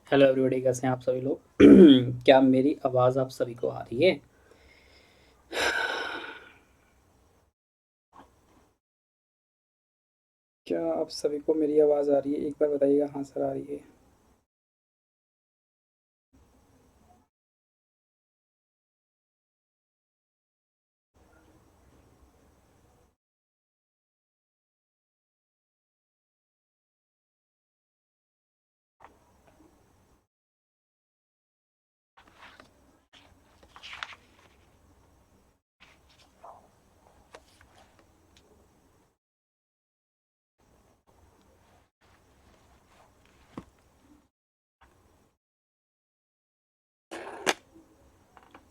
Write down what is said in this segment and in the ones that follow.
Hello everybody, कैसे हैं आप सभी लोग। क्या मेरी आवाज़ आप सभी को आ रही है? क्या आप सभी को मेरी आवाज़ आ रही है? एक बार बताइएगा। हाँ सर, आ रही है।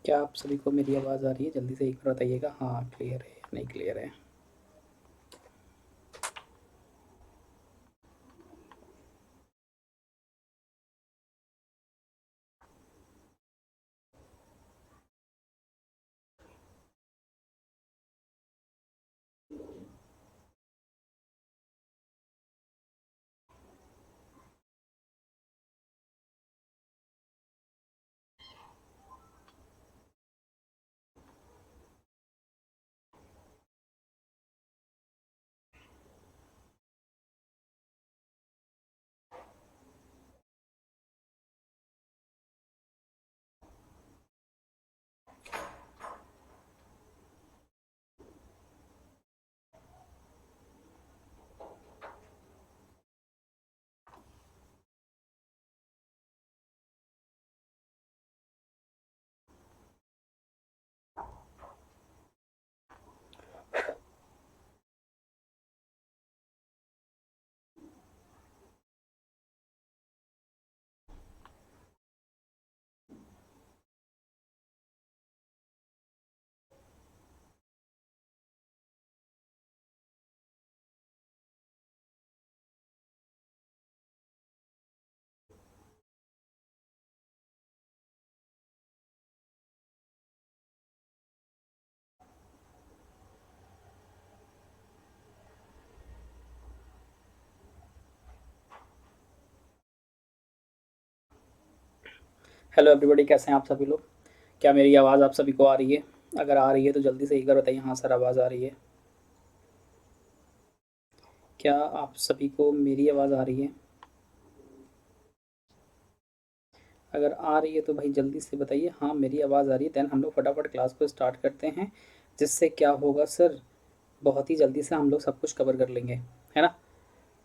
क्या आप सभी को मेरी आवाज़ आ रही है? जल्दी से एक बार बताइएगा। हाँ, क्लियर है या नहीं क्लियर है? हेलो एवरीबॉडी, कैसे हैं आप सभी लोग? क्या मेरी आवाज़ आप सभी को आ रही है? अगर आ रही है तो जल्दी से एक बार बताइए। हाँ सर, आवाज़ आ रही है। क्या आप सभी को मेरी आवाज़ आ रही है? अगर आ रही है तो भाई जल्दी से बताइए। हाँ, मेरी आवाज़ आ रही है। देन हम लोग फटाफट क्लास को स्टार्ट करते हैं। जिससे क्या होगा सर, बहुत ही जल्दी से हम लोग सब कुछ कवर कर लेंगे, है ना?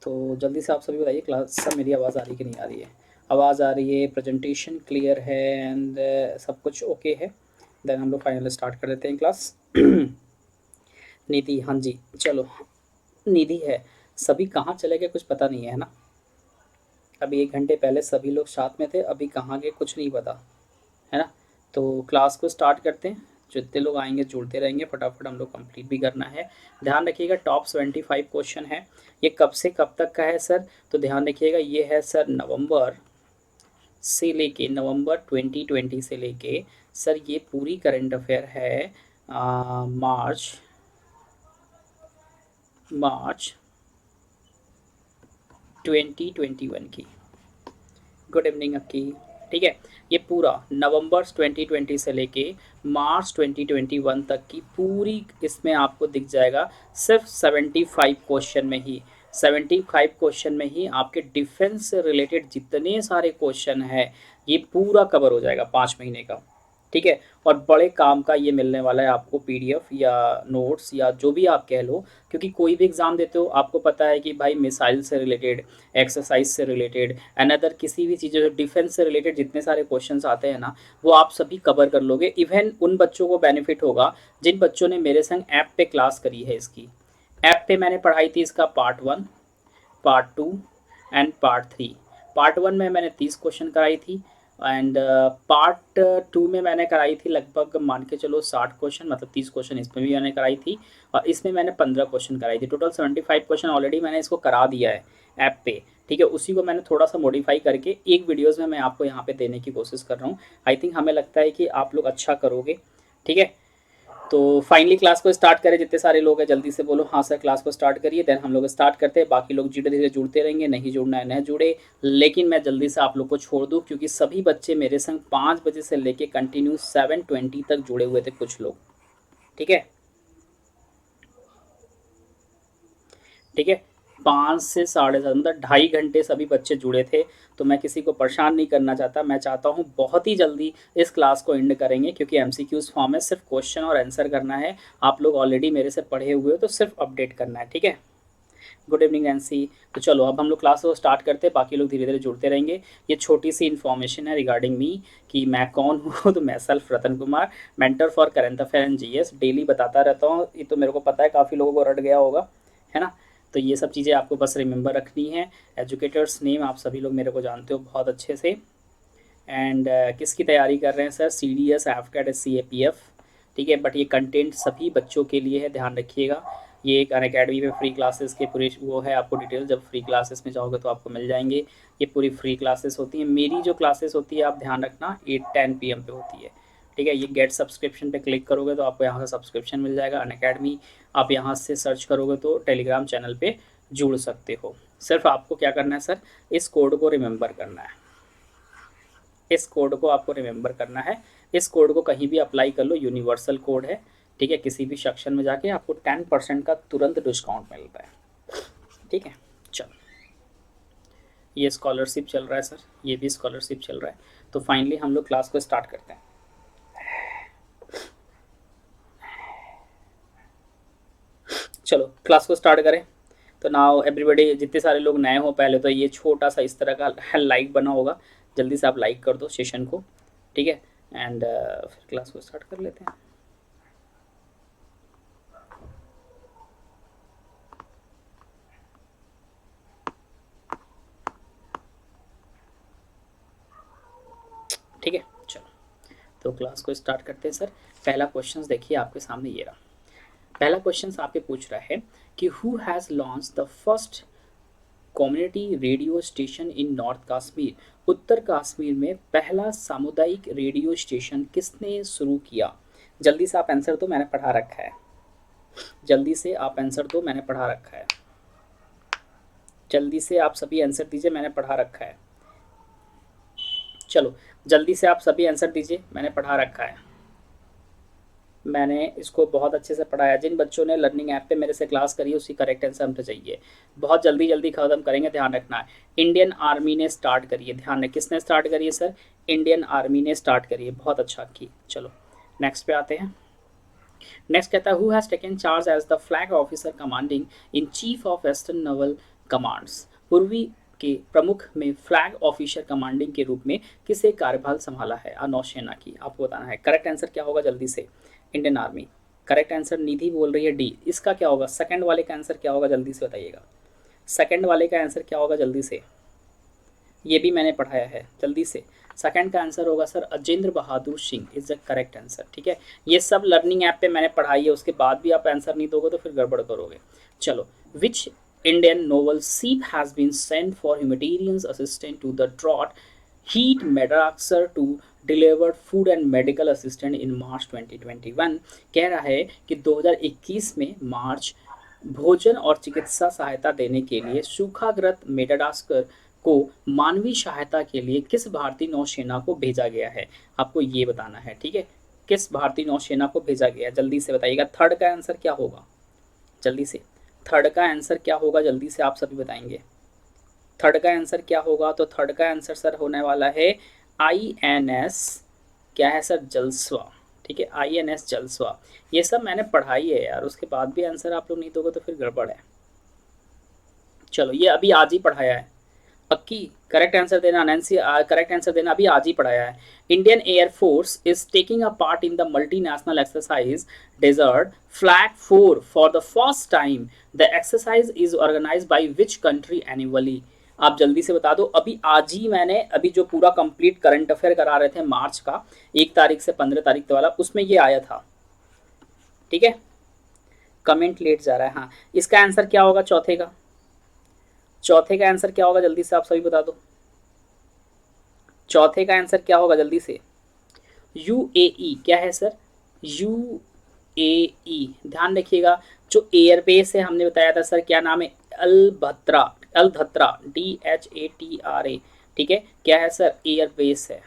तो जल्दी से आप सभी बताइए, क्लास सब मेरी आवाज़ आ रही है कि नहीं आ रही है? आवाज़ आ रही है, प्रेजेंटेशन क्लियर है एंड सब कुछ ओके है। देन हम लोग फाइनल स्टार्ट कर देते हैं क्लास। निधि, हाँ जी, चलो। निधि है। सभी कहाँ चले गए कुछ पता नहीं है ना? अभी 1 घंटे पहले सभी लोग साथ में थे, अभी कहाँ गए कुछ नहीं पता, है ना? तो क्लास को स्टार्ट करते हैं। जितने लोग आएंगे जुड़ते रहेंगे, फटाफट हम लोग कंप्लीट भी करना है। ध्यान रखिएगा, टॉप 25 क्वेश्चन है। ये कब से कब तक का है सर? तो ध्यान रखिएगा, ये है सर नवंबर से लेके, नवंबर 2020 से लेके सर ये पूरी करंट अफेयर है मार्च मार्च 2021 की। गुड इवनिंग अक्की। ठीक है, ये पूरा नवंबर 2020 से लेके मार्च 2021 तक की पूरी इसमें आपको दिख जाएगा। सिर्फ 75 क्वेश्चन में ही, 75 क्वेश्चन में ही आपके डिफेंस से रिलेटेड जितने सारे क्वेश्चन है ये पूरा कवर हो जाएगा 5 महीने का। ठीक है, और बड़े काम का ये मिलने वाला है आपको पीडीएफ या नोट्स या जो भी आप कह लो। क्योंकि कोई भी एग्ज़ाम देते हो आपको पता है कि भाई मिसाइल से रिलेटेड, एक्सरसाइज से रिलेटेड, अनदर किसी भी चीज़ जो डिफेंस से रिलेटेड जितने सारे क्वेश्चंस आते हैं ना, वो आप सभी कवर कर लोगे। इवन उन बच्चों को बेनिफिट होगा जिन बच्चों ने मेरे संग ऐप पे क्लास करी है। इसकी ऐप पे मैंने पढ़ाई थी, इसका part 1, part 2 and part 3। Part 1 में मैंने 30 क्वेश्चन कराई थी एंड पार्ट 2 में मैंने कराई थी लगभग मान के चलो 60 क्वेश्चन, मतलब 30 क्वेश्चन इसमें भी मैंने कराई थी और इसमें मैंने 15 क्वेश्चन कराई थी। टोटल 75 क्वेश्चन ऑलरेडी मैंने इसको करा दिया है ऐप पे। ठीक है, उसी को मैंने थोड़ा सा मॉडिफाई करके एक वीडियोज़ में मैं आपको यहाँ पे देने की कोशिश कर रहा हूँ। आई थिंक हमें लगता है कि आप लोग अच्छा करोगे। ठीक है, तो फाइनली क्लास को स्टार्ट करें, जितने सारे लोग हैं जल्दी से बोलो हाँ सर क्लास को स्टार्ट करिए, देन हम लोग स्टार्ट करते हैं। बाकी लोग धीरे धीरे जुड़ते रहेंगे, नहीं जुड़ना है नहीं जुड़े, लेकिन मैं जल्दी से आप लोग को छोड़ दूँ क्योंकि सभी बच्चे मेरे संग 5 बजे से लेके कंटिन्यू 7:20 तक जुड़े हुए थे कुछ लोग। ठीक है, ठीक है, 5 से 7:30 मतलब 2.5 घंटे सभी बच्चे जुड़े थे। तो मैं किसी को परेशान नहीं करना चाहता, मैं चाहता हूँ बहुत ही जल्दी इस क्लास को एंड करेंगे क्योंकि एमसीक्यूज फॉर्म है, सिर्फ क्वेश्चन और आंसर करना है। आप लोग ऑलरेडी मेरे से पढ़े हुए हो तो सिर्फ अपडेट करना है। ठीक है, गुड इवनिंग नैन्सी। तो चलो अब हम लोग क्लास को स्टार्ट करते हैं, बाकी लोग धीरे धीरे जुड़ते रहेंगे। ये छोटी सी इन्फॉर्मेशन है रिगार्डिंग मी कि मैं कौन हूँ। तो मैं self Ratan Kumar, mentor for current affair and GS, daily बताता रहता हूँ। ये तो मेरे को पता है काफ़ी लोगों को रट गया होगा, है ना। तो ये सब चीज़ें आपको बस रिमेंबर रखनी है। एजुकेटर्स नेम आप सभी लोग मेरे को जानते हो बहुत अच्छे से। एंड किसकी तैयारी कर रहे हैं सर? CDS, AFCAT, SCAPF। ठीक है, बट ये कंटेंट सभी बच्चों के लिए है, ध्यान रखिएगा। ये एक अनअकैडमी में फ्री क्लासेस के पूरे वो है, आपको डिटेल जब फ्री क्लासेस में जाओगे तो आपको मिल जाएंगे। ये पूरी फ्री क्लासेस होती हैं। मेरी जो क्लासेस होती है आप ध्यान रखना 8-10 PM पे होती है। ठीक है, ये गेट सब्सक्रिप्शन पे क्लिक करोगे तो आपको यहाँ से सब्सक्रिप्शन मिल जाएगा। अनअकैडमी आप यहाँ से सर्च करोगे तो टेलीग्राम चैनल पे जुड़ सकते हो। सिर्फ आपको क्या करना है सर, इस कोड को रिमेंबर करना है। इस कोड को आपको रिमेंबर करना है। इस कोड को कहीं भी अप्लाई कर लो, यूनिवर्सल कोड है। ठीक है, किसी भी सेक्शन में जाके आपको 10% का तुरंत डिस्काउंट मिलता है। ठीक है, चलो ये स्कॉलरशिप चल रहा है सर, ये भी स्कॉलरशिप चल रहा है। तो फाइनली हम लोग क्लास को स्टार्ट करते हैं। चलो क्लास को स्टार्ट करें। तो नाउ एवरीबॉडी, जितने सारे लोग नए हो पहले तो ये छोटा सा इस तरह का लाइक बना होगा, जल्दी से आप लाइक कर दो सेशन को। ठीक है, एंड फिर क्लास को स्टार्ट कर लेते हैं। ठीक है, चलो तो क्लास को स्टार्ट करते हैं सर। पहला क्वेश्चन देखिए आपके सामने ये रहा। पहला क्वेश्चन आपके पूछ रहा है कि who has launch the first community radio station in north Kashmir. उत्तर कश्मीर में पहला सामुदायिक रेडियो स्टेशन किसने शुरू किया? जल्दी से आप आंसर दो, मैंने पढ़ा रखा है। जल्दी से आप आंसर दो, मैंने पढ़ा रखा है। जल्दी से आप सभी आंसर दीजिए, मैंने पढ़ा रखा है। चलो जल्दी से आप सभी आंसर दीजिए, मैंने पढ़ा रखा है। मैंने इसको बहुत अच्छे से पढ़ाया। जिन बच्चों ने लर्निंग ऐप पे मेरे से क्लास करी है उसकी करेक्ट आंसर हमसे चाहिए। बहुत जल्दी जल्दी ख़त्म करेंगे, ध्यान रखना है। इंडियन आर्मी ने स्टार्ट करी है, ध्यान रखें। किसने स्टार्ट करी है सर? इंडियन आर्मी ने स्टार्ट करी है, बहुत अच्छा की। चलो नेक्स्ट पे आते हैं। नेक्स्ट कहता है who has taken charge as the flag officer commanding in chief of western naval commands. पूर्वी के प्रमुख में फ्लैग ऑफिसर कमांडिंग के रूप में किसे कार्यभार संभाला है नौसेना की? आपको बताना है। करेक्ट आंसर क्या होगा जल्दी से? Indian army. करेक्ट आंसर निधि बोल रही है डी। इसका क्या होगा? सेकंड वाले का आंसर क्या होगा जल्दी से बताइएगा। सेकंड वाले का आंसर क्या होगा जल्दी से? ये भी मैंने पढ़ाया है, जल्दी से। सेकंड का आंसर होगा sir Ajendra Bahadur Singh is the correct answer. ठीक है, ये सब लर्निंग ऐप पे मैंने पढ़ाई है, उसके बाद भी आप आंसर नहीं दोगे तो फिर गड़बड़ करोगे। चलो, which Indian naval ship has been sent for humanitarian assistant to the drought hit Madagascar to delivered food and medical assistant in March 2021। कह रहा है कि 2021 में मार्च भोजन और चिकित्सा सहायता देने के लिए सूखाग्रस्त मेडागास्कर को मानवीय सहायता के लिए किस भारतीय नौसेना को भेजा गया है? आपको ये बताना है। ठीक है, किस भारतीय नौसेना को भेजा गया है जल्दी से बताइएगा। थर्ड का आंसर क्या होगा जल्दी से? थर्ड का आंसर क्या होगा जल्दी से आप सभी बताएंगे। थर्ड का आंसर क्या होगा? तो थर्ड का आंसर सर होने वाला है INS क्या है सर? जलस्वा। ठीक है, INS जलस्वा। ये सब मैंने पढ़ाई है यार, उसके बाद भी आंसर आप लोग नहीं दोगे तो फिर गड़बड़ है। चलो ये अभी आज ही पढ़ाया है। पक्की करेक्ट आंसर देना नैन्सी, करेक्ट आंसर देना, अभी आज ही पढ़ाया है। Indian air force is taking a part in the multinational exercise desert flag 4 for the first time. The exercise is organised by which country annually? आप जल्दी से बता दो। अभी आज ही मैंने अभी जो पूरा कंप्लीट करंट अफेयर करा रहे थे मार्च का 1 तारीख से 15 तारीख वाला, उसमें ये आया था। ठीक है, कमेंट लेट जा रहा है। हाँ, इसका आंसर क्या होगा चौथे का? चौथे का आंसर क्या होगा जल्दी से आप सभी बता दो। चौथे का आंसर क्या होगा जल्दी से? UAE क्या है सर? UAE UAE, ध्यान रखिएगा। जो एयरबेस है हमने बताया था सर, क्या नाम है? अल-धत्रा, अल-धत्रा, DHATRA, ठीक है, क्या है सर? एयरबेस है,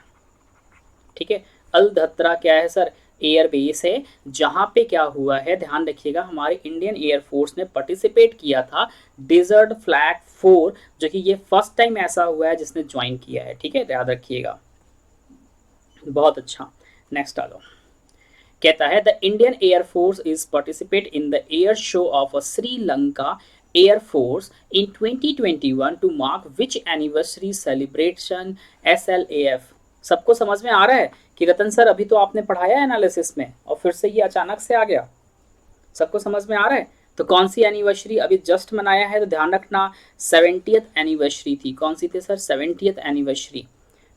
ठीक है। अल-धत्रा क्या है सर? एयरबेस है, जहां पे क्या हुआ है, ध्यान रखिएगा, हमारे इंडियन एयरफोर्स ने पार्टिसिपेट किया था डेजर्ट फ्लैग 4, जो कि ये फर्स्ट टाइम ऐसा हुआ है जिसने ज्वाइन किया है, ठीक है, याद रखिएगा। बहुत अच्छा, नेक्स्ट आ जाओ। कहता है the Indian air force is participate in the air show of Sri Lanka air force in 2021 to mark which anniversary celebration SLAF। सबको समझ में आ रहा है कि रतन सर अभी तो आपने पढ़ाया है एनालिसिस में और फिर से ये अचानक से आ गया? सबको समझ में आ रहा है? तो कौन सी एनिवर्सरी अभी जस्ट मनाया है? तो ध्यान रखना 70th एनिवर्सरी थी। कौन सी थी सर? 70th एनिवर्सरी,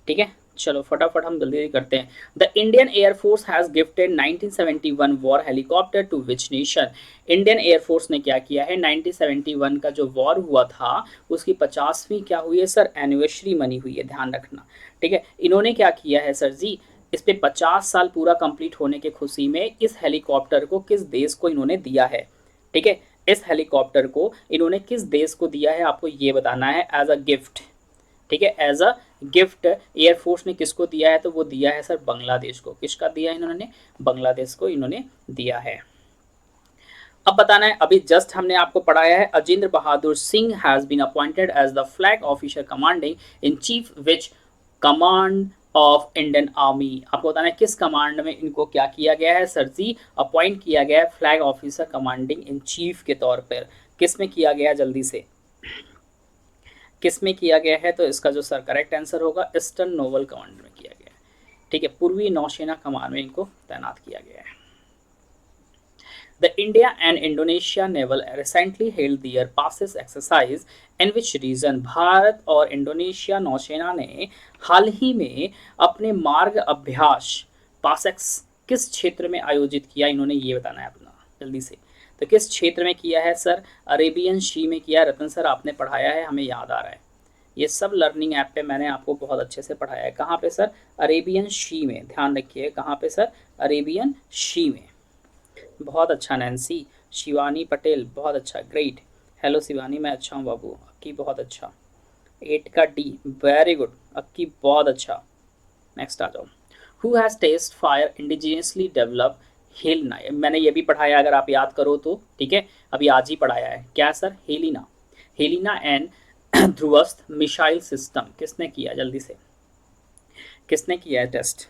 ठीक है। चलो फटाफट हम जल्दी करते हैं। The Indian air force has gifted 1971 war helicopter to which nation. Indian air force ने क्या किया है? 1971 का जो वॉर हुआ था उसकी 50वीं क्या हुई है सर? एनिवर्सरी मनी हुई है, ध्यान रखना, ठीक है। इन्होंने क्या किया है सर जी? इस पे 50 साल पूरा कंप्लीट होने की खुशी में इस हेलीकॉप्टर को किस देश को इन्होंने दिया है, ठीक है। इस हेलीकॉप्टर को इन्होंने किस देश को दिया है आपको ये बताना है, एज अ गिफ्ट, ठीक है। एज अ गिफ्ट एयरफोर्स ने किसको दिया है? तो वो दिया है सर बांग्लादेश को। किसका दिया है इन्होंने? बांग्लादेश को इन्होंने दिया है। अब बताना है, अभी जस्ट हमने आपको पढ़ाया है Ajendra Bahadur Singh has been appointed as the flag officer commanding in chief which command of Indian army. आपको बताना है किस कमांड में इनको क्या किया गया है सर जी? अपॉइंट किया गया है flag officer commanding in chief के तौर पर। किस में किया गया? जल्दी से किस में किया गया है? तो इसका जो सर करेक्ट आंसर होगा ईस्टर्न नोवल कमांड में किया गया है, ठीक है। पूर्वी नौसेना कमान में इनको तैनात किया गया है। The India and Indonesia naval recently held their passes exercise in which region। Bharat और इंडोनेशिया नौसेना ने हाल ही में अपने मार्ग अभ्यास पासेक्स किस क्षेत्र में आयोजित किया? इन्होंने ये बताना है अपना जल्दी से। तो किस क्षेत्र में किया है सर? अरेबियन सी में किया। रतन सर आपने पढ़ाया है, हमें याद आ रहा है, ये सब लर्निंग ऐप पे मैंने आपको बहुत अच्छे से पढ़ाया है। कहाँ पे सर? अरेबियन सी में, ध्यान रखिए कहाँ पे सर? अरेबियन सी में। बहुत अच्छा नैन्सी। शिवानी पटेल बहुत अच्छा, ग्रेट। हेलो शिवानी, मैं अच्छा हूँ बाबू। अक्की बहुत अच्छा, 8 का D, वेरी गुड अक्की, बहुत अच्छा। नेक्स्ट आ जाओ। Who has test fire indigenously develop Helina. मैंने ये भी पढ़ाया अगर आप याद करो तो, ठीक है, अभी आज ही पढ़ाया है। क्या sir? Helina, Helina and Dhruvastra missile system किसने किया? जल्दी से किसने किया है टेस्ट?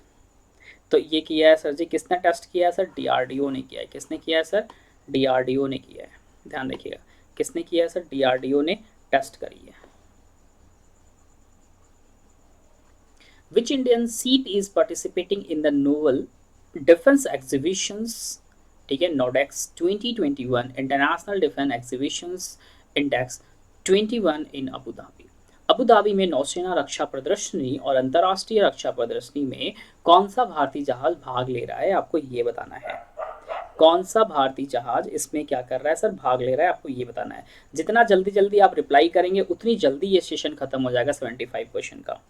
तो ये किया है सर जी, किसने टेस्ट किया है सर? DRDO ने किया है। किसने किया है सर? DRDO ने किया है, ध्यान रखिएगा। किसने किया है सर? DRDO ने टेस्ट करी है। Which Indian seat is participating in the Naval Defense Exhibitions, ठीक है, NODEX 2021 international defence exhibitions index 21 इन अबू धाबी। अबू धाबी में नौसेना रक्षा प्रदर्शनी और अंतर्राष्ट्रीय रक्षा प्रदर्शनी में कौन सा भारतीय जहाज भाग ले रहा है? आपको ये बताना है। कौन सा भारतीय जहाज इसमें क्या कर रहा है सर? भाग ले रहा है, आपको ये बताना है। जितना जल्दी जल्दी आप रिप्लाई करेंगे उतनी जल्दी ये सेशन खत्म हो जाएगा 75 क्वेश्चन का,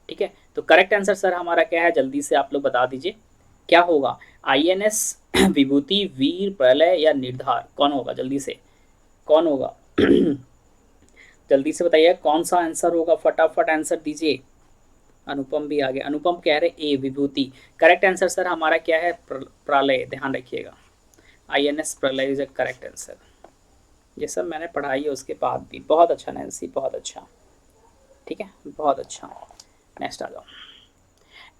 ठीक है। तो करेक्ट आंसर सर हमारा क्या है? जल्दी से आप लोग बता दीजिए क्या होगा? INS विभूति, वीर, प्रलय या निर्धार, कौन होगा? जल्दी से कौन होगा? जल्दी से बताइए कौन सा आंसर होगा, फटाफट आंसर दीजिए। अनुपम भी आ गया, अनुपम कह रहे ए विभूति। करेक्ट आंसर सर हमारा क्या है? प्रलय, ध्यान रखिएगा। INS प्रलय इज अ करेक्ट आंसर। ये सब मैंने पढ़ाई है उसके बाद भी। बहुत अच्छा नैन्सी, बहुत अच्छा, ठीक है, बहुत अच्छा। नेक्स्ट आ जाओ।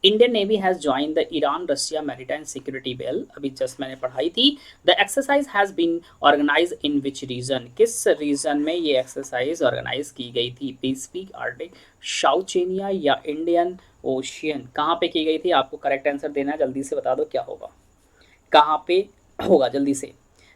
Indian navy has join the Iran Russia maritime security belt, अभी जस्ट मैंने पढ़ाई थी। The exercise has been organise in which region, किस रीजन में ये एक्सरसाइज ऑर्गेनाइज की गई थी? पैसिफिक, आर्टिक, साउथेनिया या इंडियन ओशियन, कहाँ पे की गई थी? आपको करेक्ट आंसर देना है, जल्दी से बता दो क्या होगा, कहाँ पे होगा? जल्दी से।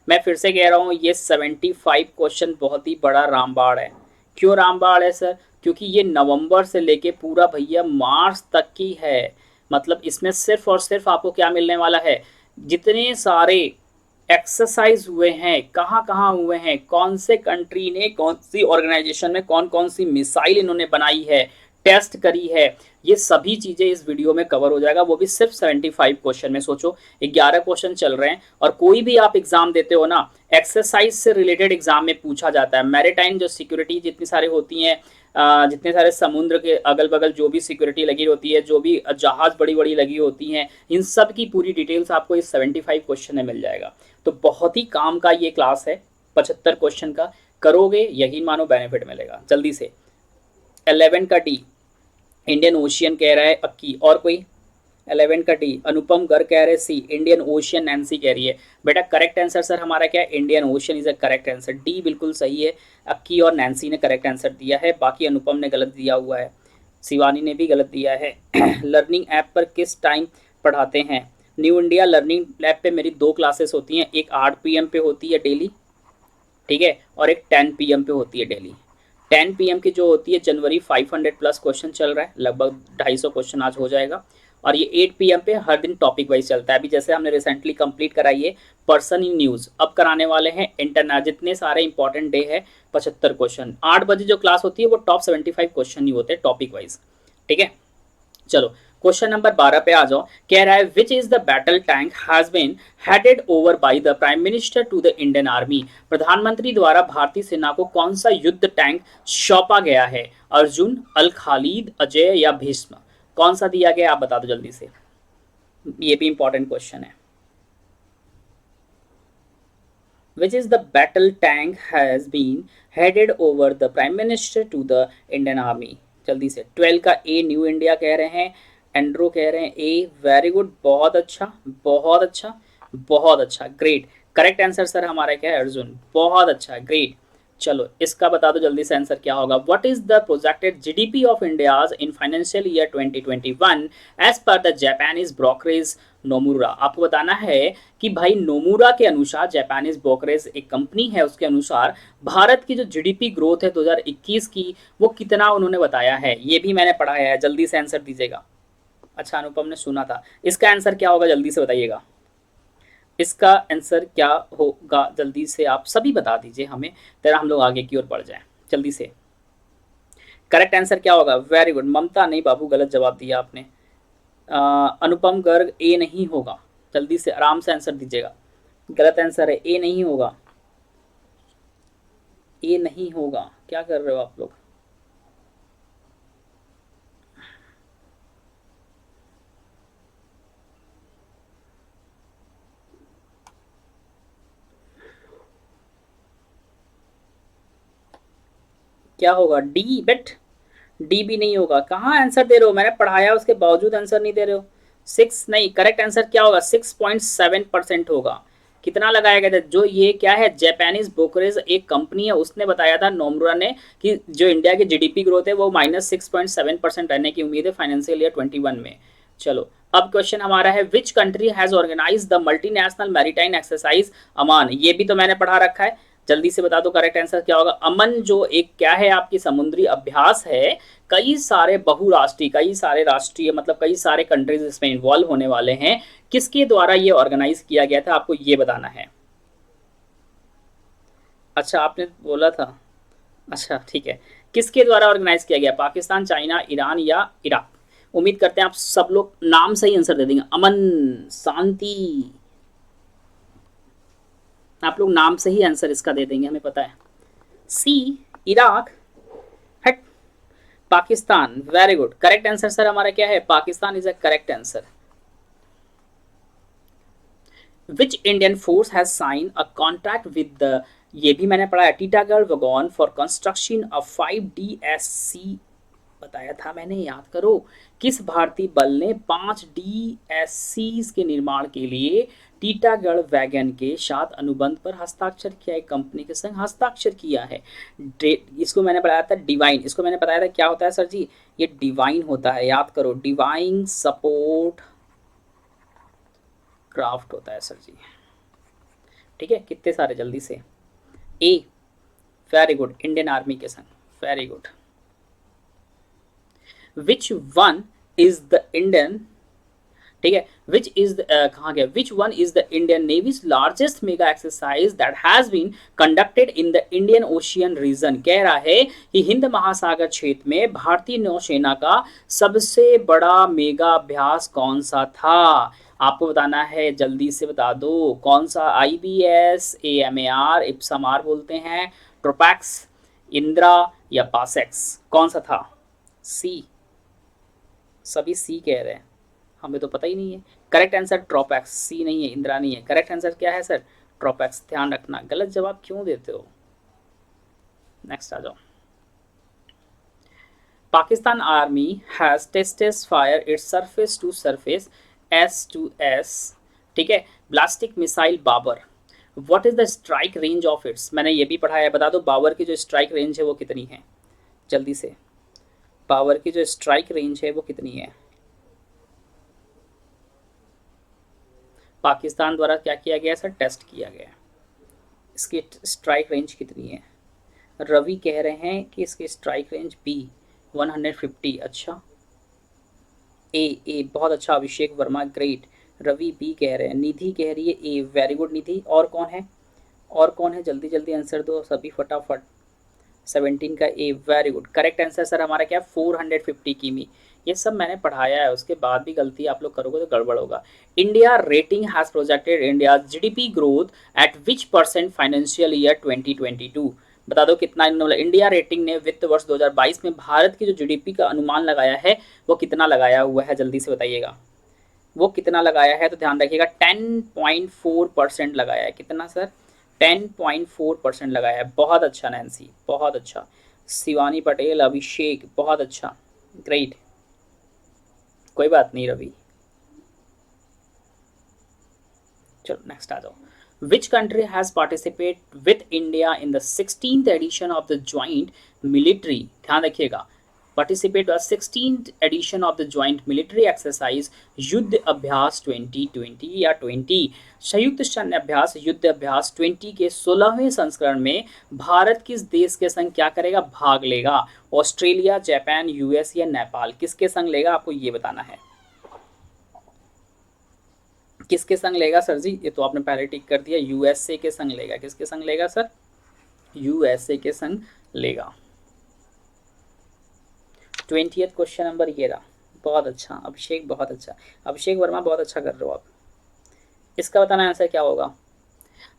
मैं फिर से कह रहा हूँ ये 75 क्वेश्चन बहुत ही बड़ा रामबाड़ है। क्यों रामबाड़ है सर? क्योंकि ये नवंबर से लेके पूरा भैया मार्च तक की है। मतलब इसमें सिर्फ और सिर्फ आपको क्या मिलने वाला है? जितने सारे एक्सरसाइज हुए हैं, कहाँ कहाँ हुए हैं, कौन से कंट्री ने, कौन सी ऑर्गेनाइजेशन में कौन कौन सी मिसाइल इन्होंने बनाई है, टेस्ट करी है, ये सभी चीजें इस वीडियो में कवर हो जाएगा, वो भी सिर्फ 75 क्वेश्चन में। सोचो 11 क्वेश्चन चल रहे हैं, और कोई भी आप एग्जाम देते हो ना, एक्सरसाइज से रिलेटेड एग्जाम में पूछा जाता है। मैरिटाइम जो सिक्योरिटी जितनी सारी होती हैं, जितने सारे समुद्र के अगल बगल जो भी सिक्योरिटी लगी होती है, जो भी जहाज बड़ी बड़ी लगी होती हैं, इन सब की पूरी डिटेल्स आपको इस 75 क्वेश्चन में मिल जाएगा। तो बहुत ही काम का ये क्लास है, 75 क्वेश्चन का करोगे, यही मानो बेनिफिट मिलेगा। जल्दी से 11 का डी इंडियन ओशियन कह रहा है अक्की, और कोई 11 का डी अनुपम गर्ग कह रहे सी, इंडियन ओशियन नैन्सी कह रही है। बेटा करेक्ट आंसर सर हमारा क्या है, Indian ocean is a correct answer, D बिल्कुल सही है। अक्की और नैन्सी ने करेक्ट आंसर दिया है, बाकी अनुपम ने गलत दिया हुआ है, शिवानी ने भी गलत दिया है। लर्निंग ऐप पर किस टाइम पढ़ाते हैं? न्यू इंडिया लर्निंग ऐप पे मेरी 2 क्लासेस होती हैं, एक 8 PM पे होती है डेली, ठीक है, और एक 10 PM पे होती है डेली। 10 PM की जो होती है जनवरी 500 प्लस क्वेश्चन चल रहा है, लगभग 250 क्वेश्चन आज हो जाएगा। और ये 8 PM पे हर दिन टॉपिक वाइज चलता है। अभी जैसे हमने रिसेंटली कंप्लीट कराई है पर्सन इन न्यूज़, अब कराने वाले हैं इंटरनेट, जितने सारे इंपॉर्टेंट डे है 75 क्वेश्चन। 8 बजे जो क्लास होती है वो टॉप 75 क्वेश्चन ही होते हैं टॉपिक वाइज, ठीक है। चलो क्वेश्चन नंबर 12 पे आ जाओ। कह रहा है which is the battle tank has been headed over by the prime minister to the Indian army? प्रधानमंत्री द्वारा भारतीय सेना को कौन सा युद्ध टैंक सौंपा गया है? अर्जुन, अल खालिद, अजय या भीष्म? कौन सा दिया गया आप बता दो जल्दी से, ये भी इंपॉर्टेंट क्वेश्चन है। Which is the battle tank has been headed over the prime minister to the Indian army? जल्दी से 12 का ए न्यू इंडिया कह रहे हैं, एंड्रो कह रहे हैं ए, वेरी गुड, बहुत अच्छा बहुत अच्छा बहुत अच्छा, ग्रेट। करेक्ट आंसर सर हमारा क्या है, अर्जुन, बहुत अच्छा, ग्रेट। चलो इसका बता दो जल्दी से आंसर क्या होगा। What is the projected GDP of India's in financial year 2021 as per the Japanese brokerage Nomura? आपको बताना है कि भाई नोमुरा के अनुसार, जापानीज ब्रोकरेज एक कंपनी है, उसके अनुसार भारत की जो जीडीपी ग्रोथ है 2021 की, वो कितना उन्होंने बताया है, ये भी मैंने पढ़ाया है। जल्दी से आंसर दीजिएगा। अच्छा अनुपम ने सुना था, इसका आंसर क्या होगा जल्दी से बताइएगा, इसका आंसर क्या होगा जल्दी से आप सभी बता दीजिए हमें, तेरा हम लोग आगे की ओर बढ़ जाएं जल्दी से। करेक्ट आंसर क्या होगा, वेरी गुड। ममता नहीं बाबू, गलत जवाब दिया आपने। अनुपम गर्ग ए नहीं होगा, जल्दी से आराम से आंसर दीजिएगा। गलत आंसर है, ए नहीं होगा, ए नहीं होगा। क्या कर रहे हो आप लोग? क्या होगा, डी बेट, डी भी नहीं होगा। कहाँ आंसर दे रहे हो, मैंने पढ़ाया उसके बावजूद आंसर नहीं दे रहे हो। 6 नहीं, करेक्ट आंसर क्या होगा, 6.7% होगा। कितना लगाया गया था, जो ये क्या है, जापानीज ब्रोकरेज एक कंपनी है, उसने बताया था नोमुरा ने कि जो इंडिया की जीडीपी ग्रोथ है वो -6.7% रहने की उम्मीद है फाइनेंशियल ईयर 21 में। चलो अब क्वेश्चन हमारा है which country has organise the multinational maritime exercise Aman? ये भी तो मैंने पढ़ा रखा है, जल्दी से बता दो करेक्ट आंसर क्या होगा। अमन जो एक क्या है आपकी समुद्री अभ्यास है, कई सारे बहुराष्ट्रीय, कई सारे राष्ट्रीय, मतलब कई सारे कंट्रीज इसमें इन्वॉल्व होने वाले हैं। किसके द्वारा ये ऑर्गेनाइज किया गया था, आपको ये बताना है। अच्छा आपने बोला था, अच्छा ठीक है, किसके द्वारा ऑर्गेनाइज किया गया, पाकिस्तान, चाइना, ईरान या इराक? उम्मीद करते हैं आप सब लोग नाम से ही आंसर दे देंगे। अमन, शांति, आप लोग नाम से ही आंसर इसका दे देंगे, हमें पता है। सी इराक, हट, Pakistan, very good. Correct answer sir हमारा क्या है, Pakistan is a correct answer. Which Indian force has sign a contract with the, ये भी मैंने पढ़ा है, Titagarh wagon for construction of 5DSC, बताया था मैंने, याद करो। किस भारतीय बल ने 5DSCs के निर्माण के लिए टीटागढ़ वैगन के साथ अनुबंध पर हस्ताक्षर किया है, कंपनी के संग हस्ताक्षर किया है? इसको मैंने बताया था डिवाइन, इसको मैंने बताया था क्या होता है सर जी, ये डिवाइन होता है, याद करो, डिवाइन सपोर्ट क्राफ्ट होता है सर जी, ठीक है। कितने सारे जल्दी से, ए, वेरी गुड, इंडियन आर्मी के संग, very good. Which one is the Indian ठीक है। विच इज कहाँ गया, which one is the Indian navy's largest mega exercise that has been conducted in the Indian ocean region. कह रहा है कि हिंद महासागर क्षेत्र में भारतीय नौसेना का सबसे बड़ा मेगा अभ्यास कौन सा था। आपको बताना है, जल्दी से बता दो कौन सा। IBS, AMAR, इप्सामार बोलते हैं, ट्रोपैक्स, इंद्रा या पासेक्स, कौन सा था। सी, सभी सी कह रहे हैं, हमें तो पता ही नहीं है। करेक्ट आंसर ट्रोपैक्स, सी नहीं है, इंदिरा नहीं है। करेक्ट आंसर क्या है सर, ट्रोपैक्स। ध्यान रखना, गलत जवाब क्यों देते हो। नेक्स्ट आ जाओ। Pakistan army has tested fire its surface to surface S2S, ठीक है, ballistic missile Babur. What is the strike range of its, मैंने ये भी पढ़ा है, बता दो बाबर की जो स्ट्राइक रेंज है वो कितनी है, जल्दी से। बाबर की जो स्ट्राइक रेंज है वो कितनी है। पाकिस्तान द्वारा क्या किया गया सर, टेस्ट किया गया। इसकी स्ट्राइक रेंज कितनी है। रवि कह रहे हैं कि इसकी स्ट्राइक रेंज B 150। अच्छा, ए बहुत अच्छा, अभिषेक वर्मा ग्रेट। रवि B कह रहे हैं, निधि कह रही है A, वेरी गुड निधि। और कौन है, और कौन है, जल्दी जल्दी आंसर दो सभी फटाफट। 17 का A, very good. Correct answer sir हमारा क्या, 450 किमी। ये सब मैंने पढ़ाया है, उसके बाद भी गलती आप लोग करोगे तो गड़बड़ होगा। India rating has projected India GDP growth at which percent financial year 2022। बता दो कितना। इंडिया रेटिंग ने वित्त वर्ष 2022 में भारत की जो GDP का अनुमान लगाया है वो कितना लगाया हुआ है, जल्दी से बताइएगा। वो कितना लगाया है, तो ध्यान रखिएगा 10.4% लगाया है। कितना सर, 10.4% लगाया है। बहुत अच्छा नैन्सी, बहुत अच्छा। शिवानी पटेल, अभिषेक, बहुत अच्छा, ग्रेट। कोई बात नहीं रवि। चलो नेक्स्ट आ जाओ। Which country has participate with India in the 16th edition of the joint military, ध्यान रखिएगा, participate 16th edition of the joint military exercise Yudh Abhyas 2020 या 20 संयुक्त सैन्य अभ्यास युद्ध अभ्यास 20 के 16वें संस्करण में भारत किस देश के संग क्या करेगा, भाग लेगा। ऑस्ट्रेलिया, जापान, US या नेपाल, किसके संग लेगा, आपको ये बताना है। किसके संग लेगा सर जी, ये तो आपने पहले टिक कर दिया, USA के संग लेगा। किसके संग लेगा सर, USA के संग लेगा। 20th क्वेश्चन नंबर ये रहा। बहुत अच्छा अभिषेक, बहुत अच्छा अभिषेक वर्मा, बहुत अच्छा कर रहे हो आप। इसका बताना आंसर क्या होगा।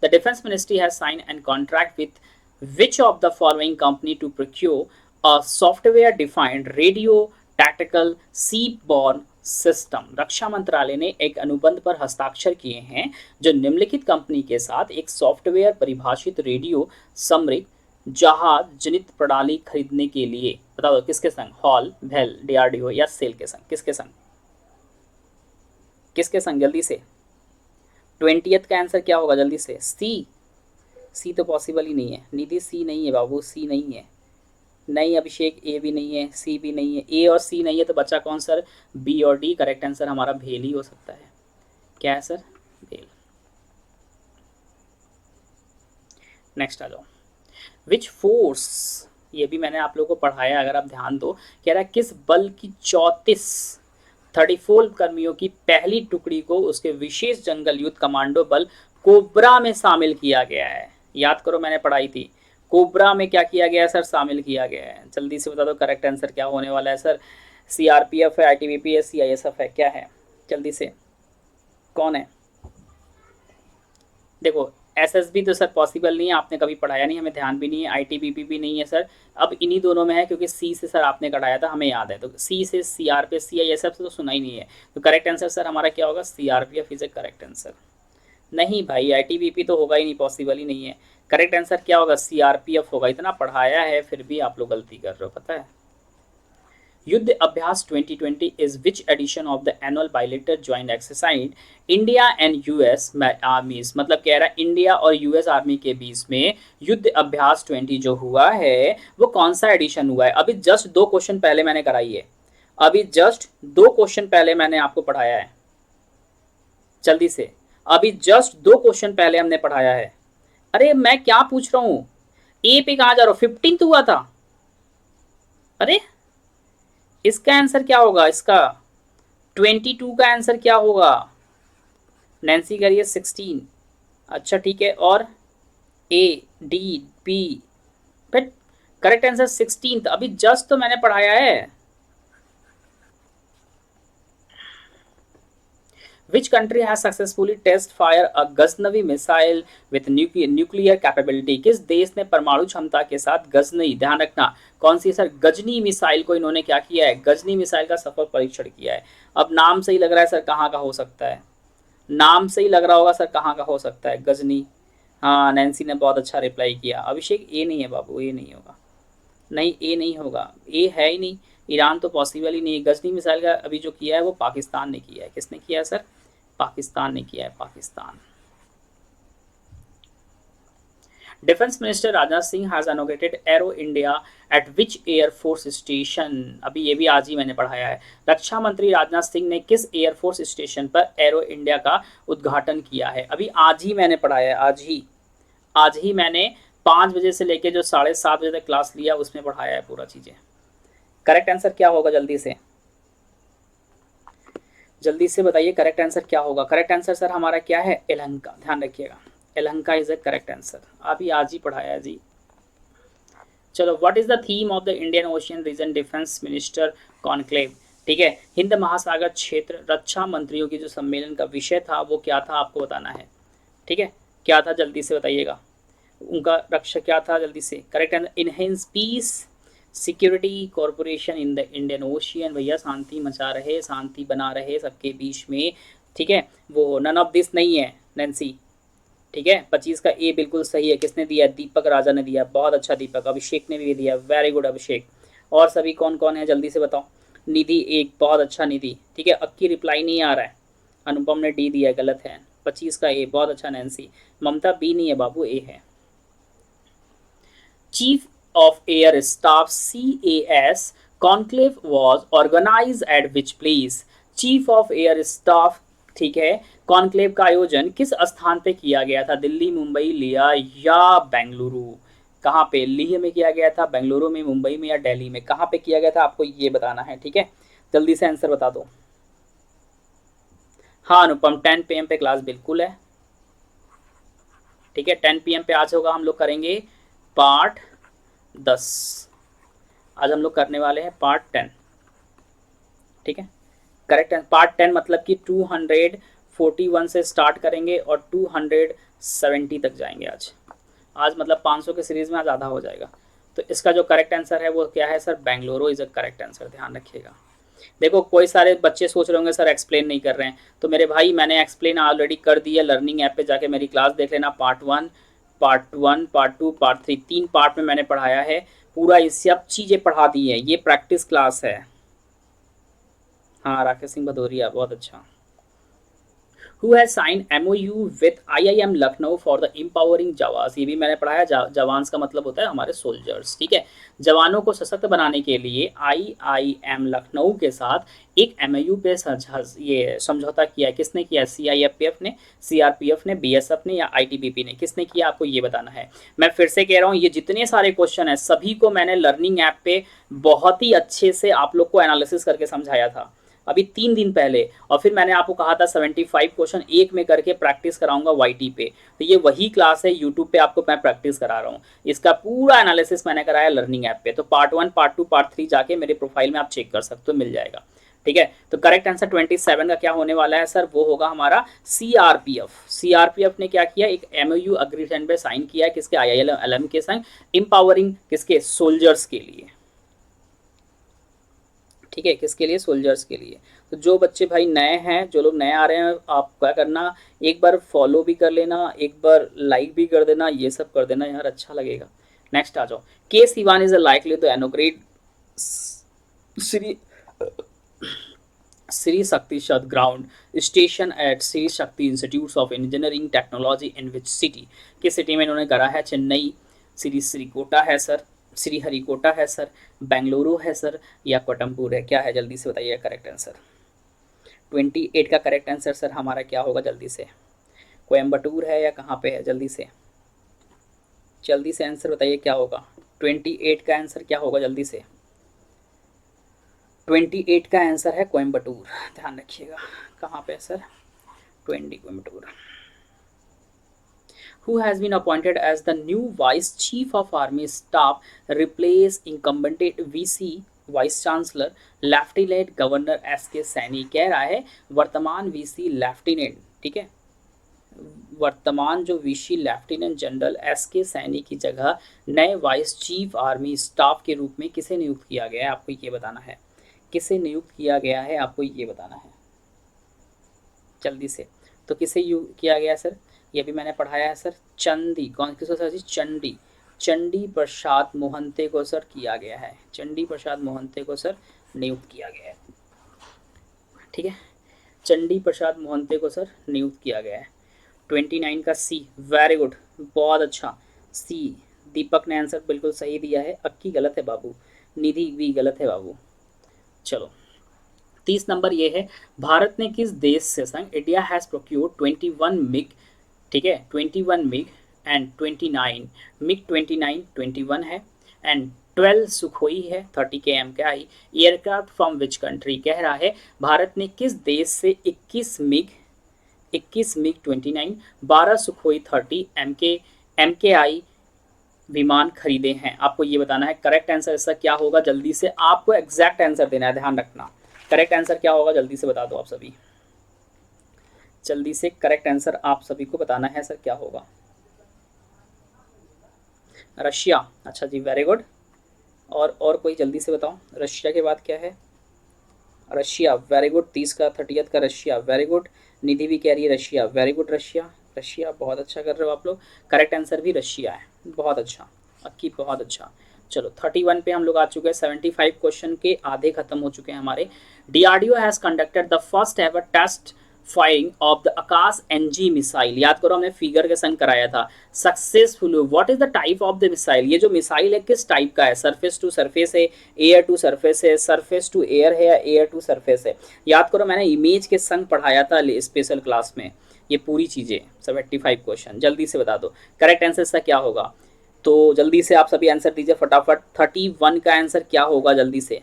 The defence ministry has sign and contract with which of the following company to procure a software defined radio tactical seaborne system. रक्षा मंत्रालय ने एक अनुबंध पर हस्ताक्षर किए हैं जो निम्नलिखित कंपनी के साथ एक सॉफ्टवेयर परिभाषित रेडियो समृद्ध जहाज जनित प्रणाली खरीदने के लिए। बता दो किसके संग, हॉल, भेल, DRDO या सेल के संग, किसके संग, किसके संग, जल्दी से। 20th का आंसर क्या होगा, जल्दी से। सी तो पॉसिबल ही नहीं है। निधि सी नहीं है बाबू, सी नहीं है। नहीं अभिषेक, ए भी नहीं है, सी भी नहीं है। ए और सी नहीं है तो बचा कौन सर, बी और डी। करेक्ट आंसर हमारा भेल ही हो सकता है। क्या है सर, भेल। नेक्स्ट आ जाओ। विच फोर्स, ये भी मैंने आप लोगों को पढ़ाया, अगर आप ध्यान दो। कह रहा है किस बल की 34 कर्मियों की पहली टुकड़ी को उसके विशेष जंगल युद्ध कमांडो बल कोबरा में शामिल किया गया है। याद करो मैंने पढ़ाई थी, कोबरा में क्या किया गया है सर, शामिल किया गया है। जल्दी से बता दो करेक्ट आंसर क्या होने वाला है सर। CRPF है, ITBP है, CISF है, क्या है, जल्दी से कौन है। देखो SSB तो सर पॉसिबल नहीं है, आपने कभी पढ़ाया नहीं, हमें ध्यान भी नहीं है। ITBP भी नहीं है सर। अब इन्हीं दोनों में है, क्योंकि C से सर आपने कढ़ाया था, हमें याद है। तो C से CRPF CISF से तो सुना ही नहीं है। तो करेक्ट आंसर सर हमारा क्या होगा, CRPF is a correct answer. नहीं भाई ITBP तो होगा ही नहीं, पॉसिबल ही नहीं है। करेक्ट आंसर क्या होगा, CRPF होगा। इतना पढ़ाया है फिर भी आप लोग गलती कर रहे हो, पता है। युद्ध Abhyas 2020 is which edition of the annual bilateral joint exercise India and US आर्मीज। मतलब कह रहा है इंडिया और US आर्मी के बीच में युद्ध अभ्यास 20 जो हुआ है वो कौन सा एडिशन हुआ है। अभी जस्ट 2 क्वेश्चन पहले मैंने कराई है, अभी जस्ट 2 क्वेश्चन पहले मैंने आपको पढ़ाया है, जल्दी से। अभी जस्ट 2 क्वेश्चन पहले हमने पढ़ाया है। अरे मैं क्या पूछ रहा हूँ, ए पे कहाँ जा रहा हूँ, 15 हुआ था। अरे इसका आंसर क्या होगा, इसका 22 का आंसर क्या होगा? नैन्सी कह रही है 16। अच्छा ठीक है, और A D B, but correct answer 16। अभी जस्ट तो मैंने पढ़ाया है। Which country has successfully test fire a Ghaznavi missile with nuclear capability? किस देश ने परमाणु क्षमता के साथ गजनी, ध्यान रखना कौन सी सर, गजनी मिसाइल को इन्होंने क्या किया है, गजनी मिसाइल का सफल परीक्षण किया है। अब नाम से ही लग रहा है सर कहाँ का हो सकता है, नाम से ही लग रहा होगा सर कहाँ का हो सकता है, गजनी। हाँ नैन्सी ने बहुत अच्छा रिप्लाई किया। अभिषेक ए नहीं है बाबू, ए नहीं होगा, नहीं ए नहीं होगा, ए है ही नहीं। ईरान तो पॉसिबल ही नहीं है। गजनी मिसाइल का अभी जो किया है वो पाकिस्तान ने किया है। किसने किया है सर? पाकिस्तान ने किया है, Pakistan. Defence minister Rajnath Singh has inaugurated arrow India at which air force station? अभी ये भी आज ही मैंने पढ़ाया है। रक्षा मंत्री राजनाथ सिंह ने किस एयरफोर्स स्टेशन पर एरो इंडिया का उद्घाटन किया है? अभी आज ही मैंने पढ़ाया है, आज ही मैंने 5 बजे से लेके जो 7:30 बजे तक क्लास लिया उसमें पढ़ाया है पूरा चीजें। करेक्ट आंसर क्या होगा? जल्दी से बताइए करेक्ट आंसर क्या होगा। करेक्ट आंसर सर हमारा क्या है? यलहंका, ध्यान रखिएगा, Yelahanka is the correct answer. अभी आज ही पढ़ाया है जी। चलो, what is the theme of the Indian ocean region defence minister conclave? ठीक है, हिंद महासागर क्षेत्र रक्षा मंत्रियों की जो सम्मेलन का विषय था वो क्या था आपको बताना है। ठीक है, क्या था जल्दी से बताइएगा, उनका रक्षा क्या था जल्दी से। Correct answer enhance piece security corporation in the Indian ocean. भैया शांति मचा रहे, शांति बना रहे सबके बीच में। ठीक है, वो नन ऑफ दिस नहीं है नैन्सी। ठीक है, 25 का ए बिल्कुल सही है। किसने दिया? दीपक राजा ने दिया, बहुत अच्छा दीपक। अभिषेक ने भी दिया, वेरी गुड अभिषेक। और सभी कौन कौन है जल्दी से बताओ। निधि एक, बहुत अच्छा निधि। ठीक है, अक्की रिप्लाई नहीं आ रहा है। अनुपम ने डी दिया, गलत है। 25 का ए, बहुत अच्छा नैन्सी। ममता बी नहीं है बाबू, ए है। Chief of Air Staff CAS conclave was organized at which place? Chief of air staff, ठीक है, कॉन्क्लेव का आयोजन किस स्थान पे किया गया था? दिल्ली, मुंबई, लिया या बेंगलुरु? कहाँ पे? लेह में किया गया था, बेंगलुरु में, मुंबई में या दिल्ली में? कहाँ पे किया गया था आपको ये बताना है। ठीक है, जल्दी से आंसर बता दो। हाँ अनुपम, 10 PM पे क्लास बिल्कुल है। ठीक है, 10 PM पे आज होगा, हम लोग करेंगे पार्ट 10। आज हम लोग करने वाले हैं पार्ट 10। ठीक है, करेक्ट है। पार्ट 10 मतलब कि 241 से स्टार्ट करेंगे और 270 तक जाएंगे आज मतलब 500 के सीरीज में आज आधा हो जाएगा। तो इसका जो करेक्ट आंसर है वो क्या है sir? Bengaluru is a correct answer, ध्यान रखिएगा। देखो कोई सारे बच्चे सोच रहे होंगे सर एक्सप्लेन नहीं कर रहे हैं, तो मेरे भाई मैंने एक्सप्लेन ऑलरेडी कर दिया। लर्निंग ऐप पे जाके मेरी क्लास देख लेना। पार्ट 1, पार्ट 2, पार्ट 3, 3 पार्ट में मैंने पढ़ाया है पूरा। ये सब चीज़ें पढ़ा दी है, ये प्रैक्टिस क्लास है। हाँ राकेश सिंह भदौरिया, बहुत अच्छा। Who has signed MOU with IIM Lucknow for the empowering जवास? ये भी मैंने पढ़ाया। जवान्स का मतलब होता है हमारे सोल्जर्स। ठीक है, जवानों को सशक्त बनाने के लिए IIM लखनऊ के साथ एक MOU पे ये समझौता किया है। किसने किया? CIFPF ने, CRPF ने, BSF ने या ITBP ने? किसने किया आपको ये बताना है। मैं फिर से कह रहा हूँ, ये जितने सारे क्वेश्चन है सभी को मैंने लर्निंग ऐप पे बहुत ही अच्छे से आप लोग को एनालिसिस करके समझाया था अभी 3 दिन पहले। और फिर मैंने आपको कहा था 75 क्वेश्चन एक में करके प्रैक्टिस कराऊंगा YT पे। तो ये वही क्लास है, यूट्यूब पे आपको मैं प्रैक्टिस करा रहा हूँ। इसका पूरा एनालिसिस मैंने कराया लर्निंग ऐप पे। तो पार्ट 1, पार्ट 2, पार्ट 3 जाके मेरे प्रोफाइल में आप चेक कर सकते हो, मिल जाएगा। ठीक है, तो करेक्ट आंसर 27 का क्या होने वाला है सर? वो होगा हमारा CRPF ने क्या किया? एक MOU एग्रीमेंट पे साइन किया है। किसके? IIM के संग, एम्पावरिंग किसके? सोल्जर्स के लिए। ठीक है, किसके लिए? सोल्जर्स के लिए। तो जो बच्चे भाई नए हैं, जो लोग नए आ रहे हैं, आप क्या करना, एक बार फॉलो भी कर लेना, एक बार लाइक भी कर देना, ये सब कर देना यार, अच्छा लगेगा। नेक्स्ट आ जाओ। K Sivan is likely to inaugurate Shri Shakti sat ground station at Shri Shakti institute of engineering technology in which city? किस सिटी में इन्होंने करा है? चेन्नई, श्रीकोटा है सर, श्रीहरिकोटा है सर, बेंगलुरु है सर, या कोटमपुर है? क्या है जल्दी से बताइए करेक्ट आंसर। 28 का करेक्ट आंसर सर हमारा क्या होगा जल्दी से? कोयम्बटूर है या कहाँ पे है? जल्दी से आंसर बताइए क्या होगा। 28 का आंसर क्या होगा जल्दी से? 28 का आंसर है कोयम्बटूर, ध्यान रखिएगा। कहाँ पे है sir? 20 Coimbatore. Who has been appointed as the new Vice Chief of Army Staff, replace incumbent VC vice chancellor lieutenant governor SK. Saini? कह रहा है वर्तमान वीसी लेफ्टिनेंट, ठीक है, वर्तमान जो VC lieutenant general SK. Saini की जगह नए वाइस चीफ आर्मी स्टाफ के रूप में किसे नियुक्त किया गया है, आपको ये बताना है। किसे नियुक्त किया गया है आपको ये बताना है जल्दी से। तो किसे किया गया सर? ये भी मैंने पढ़ाया है सर। चंडी, कौन किसको सर जी? चंडी, चंडी प्रसाद मोहंते को सर किया गया है। चंडी प्रसाद मोहंते को सर नियुक्त किया गया है, ठीक है। चंडी प्रसाद मोहंते को सर नियुक्त किया गया है। 29 का सी, वेरी गुड, बहुत अच्छा। सी, दीपक ने आंसर बिल्कुल सही दिया है। अक्की गलत है बाबू, निधि भी गलत है बाबू। चलो 30 नंबर ये है, भारत ने किस देश से संग इंडिया हैज प्रोक्योर्ड 21 मिग, ठीक है, 21 मिग एंड 29 मिग 29 21 है एंड 12 सुखोई है 30 km का आई एयरक्राफ्ट फ्रॉम विच कंट्री? कह रहा है भारत ने किस देश से 21 मिग 29 12 सुखोई 30 MKI विमान खरीदे हैं। आपको ये बताना है करेक्ट आंसर इसका क्या होगा। जल्दी से आपको एग्जैक्ट आंसर देना है, ध्यान रखना। करेक्ट आंसर क्या होगा जल्दी से बता दो आप सभी, जल्दी से करेक्ट आंसर आप सभी को बताना है सर, क्या होगा? रशिया, अच्छा जी, वेरी गुड। और कोई जल्दी से बताओ, रशिया के बाद क्या है? Russia, very good. 30 का 30 का रशिया, वेरी गुड। निधि भी कह रही है Russia, very good. Russia, Russia, बहुत अच्छा कर रहे हो आप लोग। करेक्ट आंसर भी रशिया है, बहुत अच्छा अक्की, बहुत अच्छा। चलो 31 पे हम लोग आ चुके हैं। 75 क्वेश्चन के आधे खत्म हो चुके हैं हमारे। DRDO has conducted the first ever test firing of the Akash NG missile. याद करो हमने फिगर के संग कराया था। Successful, what is the type of the missile? ये जो मिसाइल है किस टाइप का है? सरफेस टू सरफेस है, एयर टू सरफेस है, सरफेस टू एयर है या एयर टू सरफेस है? याद करो मैंने इमेज के संग पढ़ाया था स्पेशल क्लास में ये पूरी चीजें। 75 क्वेश्चन जल्दी से बता दो करेक्ट आंसर इसका क्या होगा। तो जल्दी से आप सभी आंसर दीजिए फटाफट। 31 का आंसर क्या होगा जल्दी से?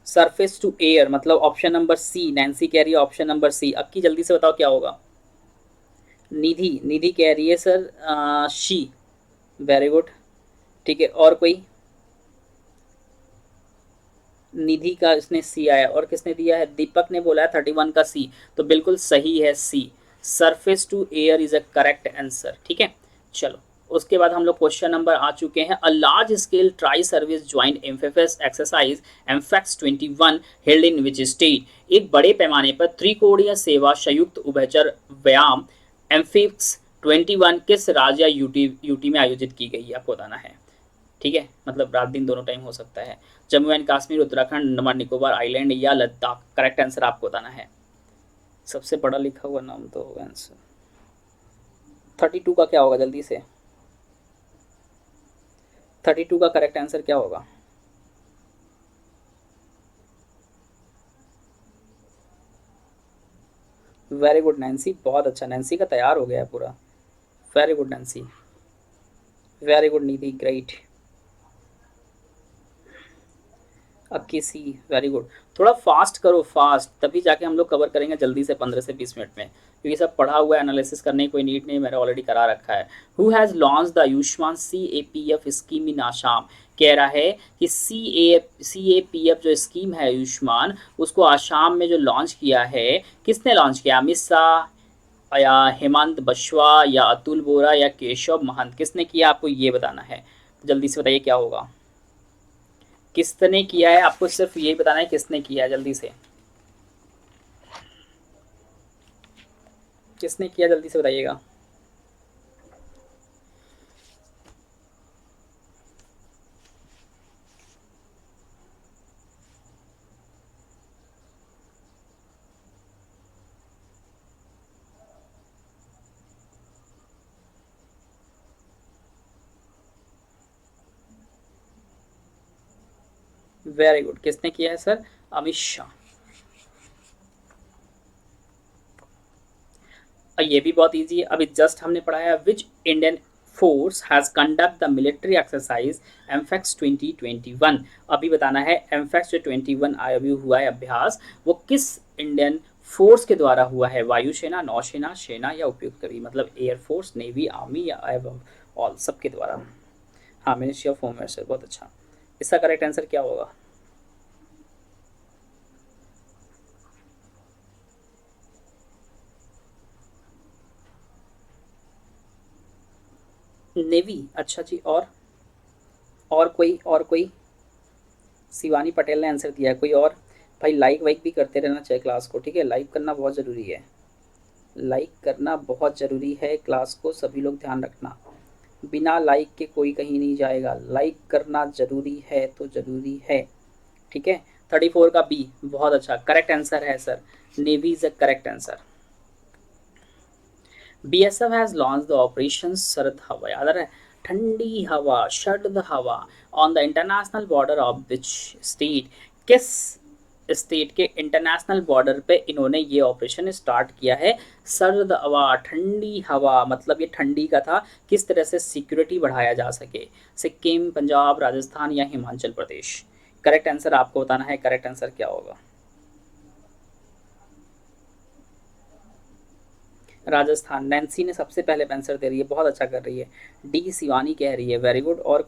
सरफेस टू एयर, मतलब ऑप्शन नंबर सी। नैन्सी कह रही है ऑप्शन नंबर सी। अक्की जल्दी से बताओ क्या होगा। निधि, निधि कह रही है सर शी, वेरी गुड, ठीक है। और कोई? निधि का इसने सी आया, और किसने दिया है? दीपक ने बोला है 31 का सी, तो बिल्कुल सही है C, surface to air is a correct answer, ठीक है। चलो उसके बाद हम लोग क्वेश्चन नंबर आ चुके हैं। A large scale tri service joint amphibious exercise AMPHEX 21 held in which state? एक बड़े पैमाने पर त्रिकोणीय सेवा संयुक्त उभयचर व्यायाम एम्फिक्स 21 किस राज्य या यूटी में आयोजित की गई है? आपको बताना है, ठीक है, मतलब रात दिन दोनों टाइम हो सकता है। जम्मू एंड कश्मीर, उत्तराखंड, अंडमान निकोबार आइलैंड या लद्दाख? करेक्ट आंसर आपको बताना है। सबसे बड़ा लिखा हुआ नाम तो होगा आंसर। 32 का क्या होगा जल्दी से? 32 का करेक्ट आंसर क्या होगा? वेरी गुड नैन्सी, बहुत अच्छा। नैन्सी का तैयार हो गया है पूरा, very good Nancy, very good Nidhi, great. Akki C, very good. थोड़ा फास्ट करो, फास्ट, तभी जाके हम लोग कवर करेंगे जल्दी से 15 से 20 मिनट में, क्योंकि सब पढ़ा हुआ है, एनालिसिस करने की कोई नीड नहीं, मैंने ऑलरेडी करा रखा है। Who has launch the Ayushman CAPF scheme in Assam? कह रहा है कि CAPF जो स्कीम है आयुष्मान, उसको आसाम में जो लॉन्च किया है, किसने लॉन्च किया? अमित शाह या हेमंत बशवा या अतुल बोरा या केशव महंत? किसने किया आपको ये बताना है, जल्दी से बताइए क्या होगा। किसने किया है आपको सिर्फ यही बताना है किसने किया है, जल्दी से किसने किया जल्दी से बताइएगा। वेरी गुड, किसने किया है सर? अमित शाह। ये भी बहुत इजी है, अभी जस्ट हमने पढ़ाया which Indian force has conduct the military exercise AMPHEX 2021। अभी बताना है एमफेक्स जो 21 अभी हुआ है अभ्यास, वो किस इंडियन फोर्स के द्वारा हुआ है, वायुसेना, नौसेना, सेना या उपयुक्त कभी, मतलब एयरफोर्स, नेवी, आर्मी या ऑल, सबके द्वारा। हाँ, मिनिस्ट्री ऑफ होम अफेयर्स, बहुत अच्छा। इसका करेक्ट आंसर क्या होगा? नेवी, अच्छा जी। और कोई शिवानी पटेल ने आंसर दिया है, कोई और? भाई लाइक वाइक भी करते रहना चाहिए क्लास को, ठीक है, लाइक करना बहुत ज़रूरी है, लाइक करना बहुत ज़रूरी है क्लास को, सभी लोग ध्यान रखना, बिना लाइक के कोई कहीं नहीं जाएगा, लाइक करना ज़रूरी है तो ज़रूरी है, ठीक है। 34 का बी, बहुत अच्छा करेक्ट आंसर है sir, navy is a correct answer. BSF has launched the Operation शरद हवा, याद है, ठंडी हवा, शरद हवा, on the international border of which state, किस स्टेट के इंटरनेशनल बॉर्डर पे इन्होंने ये ऑपरेशन स्टार्ट किया है? सर्द हवा, ठंडी हवा, मतलब ये ठंडी का था, किस तरह से सिक्योरिटी बढ़ाया जा सके, सिक्किम, पंजाब, राजस्थान या हिमाचल प्रदेश? करेक्ट आंसर आपको बताना है, करेक्ट आंसर क्या होगा? राजस्थान, नैन्सी ने सबसे पहले आंसर दे रही है, बहुत अच्छा कर रही है। डी शिवानी कह रही है, वेरी गुड। और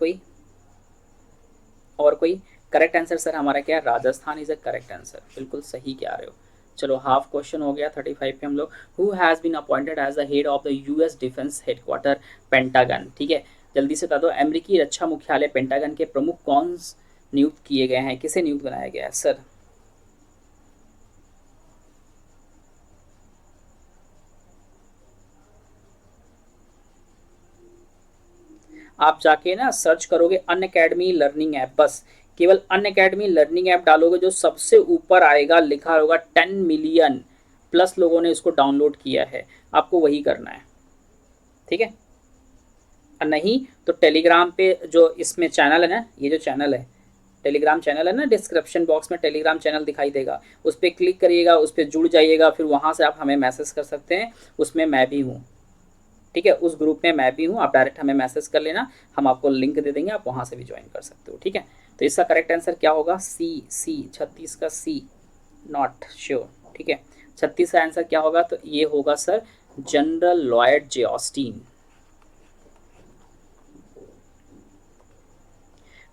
कोई करेक्ट आंसर सर हमारा क्या है? Rajasthan is a correct answer, बिल्कुल सही कह रहे हो। चलो हाफ क्वेश्चन हो गया 35 पे हम लोग। Who has been appointed as the head of the US defence headquarters Pentagon, ठीक है, जल्दी से बता दो, अमेरिकी रक्षा मुख्यालय पेंटागन के प्रमुख कौन नियुक्त किए गए हैं, किसे नियुक्त बनाया गया है सर? आप जाके ना सर्च करोगे अन अकेडमी लर्निंग ऐप, बस केवल अन अकेडमी लर्निंग ऐप डालोगे, जो सबसे ऊपर आएगा लिखा होगा 10 मिलियन प्लस लोगों ने इसको डाउनलोड किया है, आपको वही करना है, ठीक है। और नहीं तो टेलीग्राम पे जो इसमें चैनल है ना, ये जो चैनल है, टेलीग्राम चैनल है ना, डिस्क्रिप्शन बॉक्स में टेलीग्राम चैनल दिखाई देगा, उस पर क्लिक करिएगा, उस पर जुड़ जाइएगा, फिर वहाँ से आप हमें मैसेज कर सकते हैं, उसमें मैं भी हूँ, ठीक है, उस ग्रुप में मैं भी हूँ, आप डायरेक्ट हमें मैसेज कर लेना, हम आपको लिंक दे देंगे, आप वहाँ से भी ज्वाइन कर सकते हो, ठीक है। तो इसका करेक्ट आंसर क्या होगा? सी 36 का सी, नॉट श्योर, ठीक है। 36 का आंसर क्या होगा? तो ये होगा sir general Lloyd J Austin.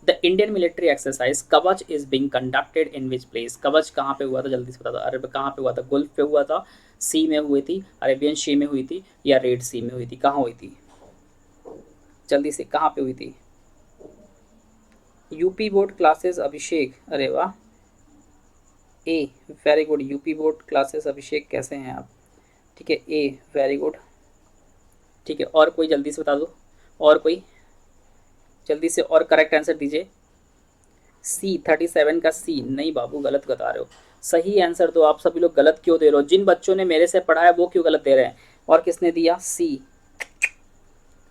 The Indian military exercise Kavach is being conducted in which place, Kavach कहाँ पे हुआ था, जल्दी से बता दो, अरब कहाँ पे हुआ था? गुल्फ पे हुआ था, सी में हुई थी, अरेबियन सी में हुई थी, या रेड सी में हुई थी, कहाँ हुई थी? जल्दी से कहाँ पे हुई थी? यूपी बोर्ड क्लासेस अभिषेक, अरे वाह, ए, very good, UP board classes Abhishek, कैसे हैं आप? ठीक है, ए, वेरी गुड, ठीक है। और कोई जल्दी से बता दो, और कोई जल्दी से, और करेक्ट आंसर दीजिए। सी 37 का सी, नहीं बाबू गलत बता रहे हो, सही आंसर दो, आप सभी लोग गलत क्यों दे रहे हो? जिन बच्चों ने मेरे से पढ़ा है वो क्यों गलत दे रहे हैं? और किसने दिया सी?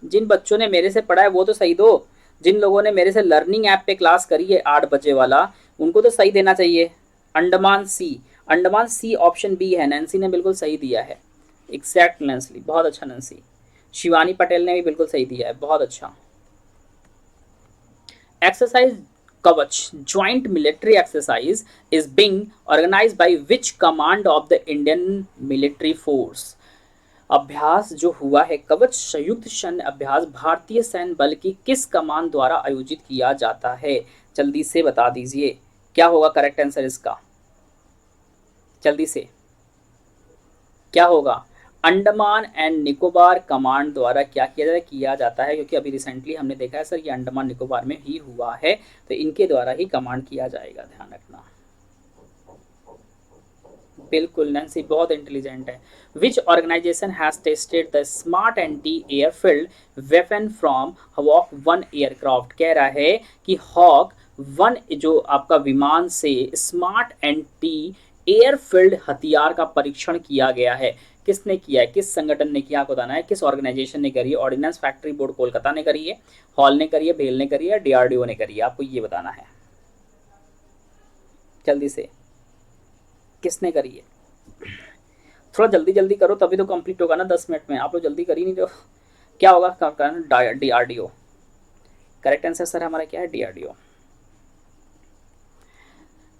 जिन बच्चों ने मेरे से पढ़ा है वो तो सही दो, जिन लोगों ने मेरे से लर्निंग ऐप पे क्लास करी है 8 बजे वाला, उनको तो सही देना चाहिए। अंडमान सी, अंडमान सी ऑप्शन बी है, नैन्सी ने बिल्कुल सही दिया है, एग्जैक्ट नैन्सी, बहुत अच्छा नैन्सी। शिवानी पटेल ने भी बिल्कुल सही दिया है, बहुत अच्छा। Exercise Kavach joint military exercise is being organised by which command of the Indian military force, अभ्यास जो हुआ है कवच संयुक्त सैन्य अभ्यास भारतीय सैन्य बल की किस कमान द्वारा आयोजित किया जाता है? जल्दी से बता दीजिए क्या होगा करेक्ट आंसर इसका, जल्दी से क्या होगा? अंडमान एंड निकोबार कमांड द्वारा क्या किया जाता है, क्योंकि अभी रिसेंटली हमने देखा है सर ये अंडमान निकोबार में ही हुआ है, तो इनके द्वारा ही कमांड किया जाएगा, ध्यान रखना। बिल्कुल नैन्सी बहुत इंटेलिजेंट है। Which organisation has tested the smart anti airfield weapon from Hawk 1 aircraft, कह रहा है कि हॉक 1 जो आपका विमान से स्मार्ट एंटी एयरफील्ड हथियार का परीक्षण किया गया है, किसने किया है, किस संगठन ने किया, आपको बताना है किस ऑर्गेनाइजेशन ने करी है? ऑर्डिनेंस फैक्ट्री बोर्ड कोलकाता ने करी है, हॉल ने करी है, भेल ने करी है, डीआरडीओ ने करी है, आपको ये बताना है जल्दी से किसने करी है। थोड़ा जल्दी जल्दी करो तभी तो कंप्लीट होगा ना 10 मिनट में, आप लोग जल्दी कर ही नहीं रहे हो। क्या होगा DRDO। करेक्ट आंसर सर हमारा क्या है? DRDO।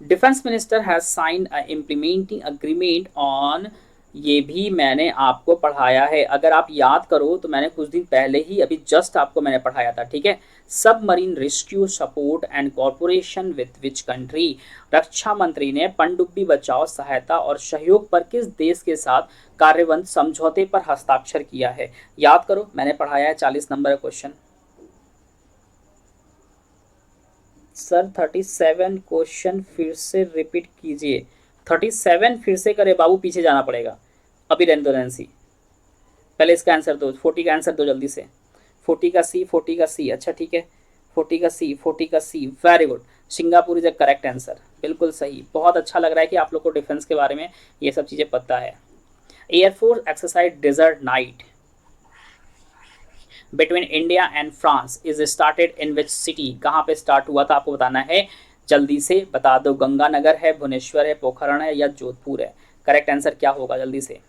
Defence minister has sign a implementing agreement on, ये भी मैंने आपको पढ़ाया है, अगर आप याद करो तो मैंने कुछ दिन पहले ही अभी जस्ट आपको मैंने पढ़ाया था, ठीक है। Submarine rescue support and corporation with which country, रक्षा मंत्री ने पनडुब्बी बचाओ सहायता और सहयोग पर किस देश के साथ कार्यबंध समझौते पर हस्ताक्षर किया है? याद करो, मैंने पढ़ाया है, 40 नंबर का क्वेश्चन। सर 37 क्वेश्चन फिर से रिपीट कीजिए। 37 फिर से करे बाबू, पीछे जाना पड़ेगा। अभी रहने दो नैन्सी, पहले इसका आंसर दो, 40 का आंसर दो जल्दी से। 40 का सी, 40 का सी, अच्छा ठीक है। 40 का सी, 40 का C, very good. Singapore is a correct answer, बिल्कुल सही। बहुत अच्छा लग रहा है कि आप लोग को डिफेंस के बारे में ये सब चीज़ें पता है। Air force exercise desert knight between India and France is started in which city, कहाँ पे स्टार्ट हुआ था आपको बताना है, जल्दी से बता दो। गंगानगर है, भुवनेश्वर है, पोखरण है या जोधपुर है? करेक्ट आंसर क्या होगा? जल्दी से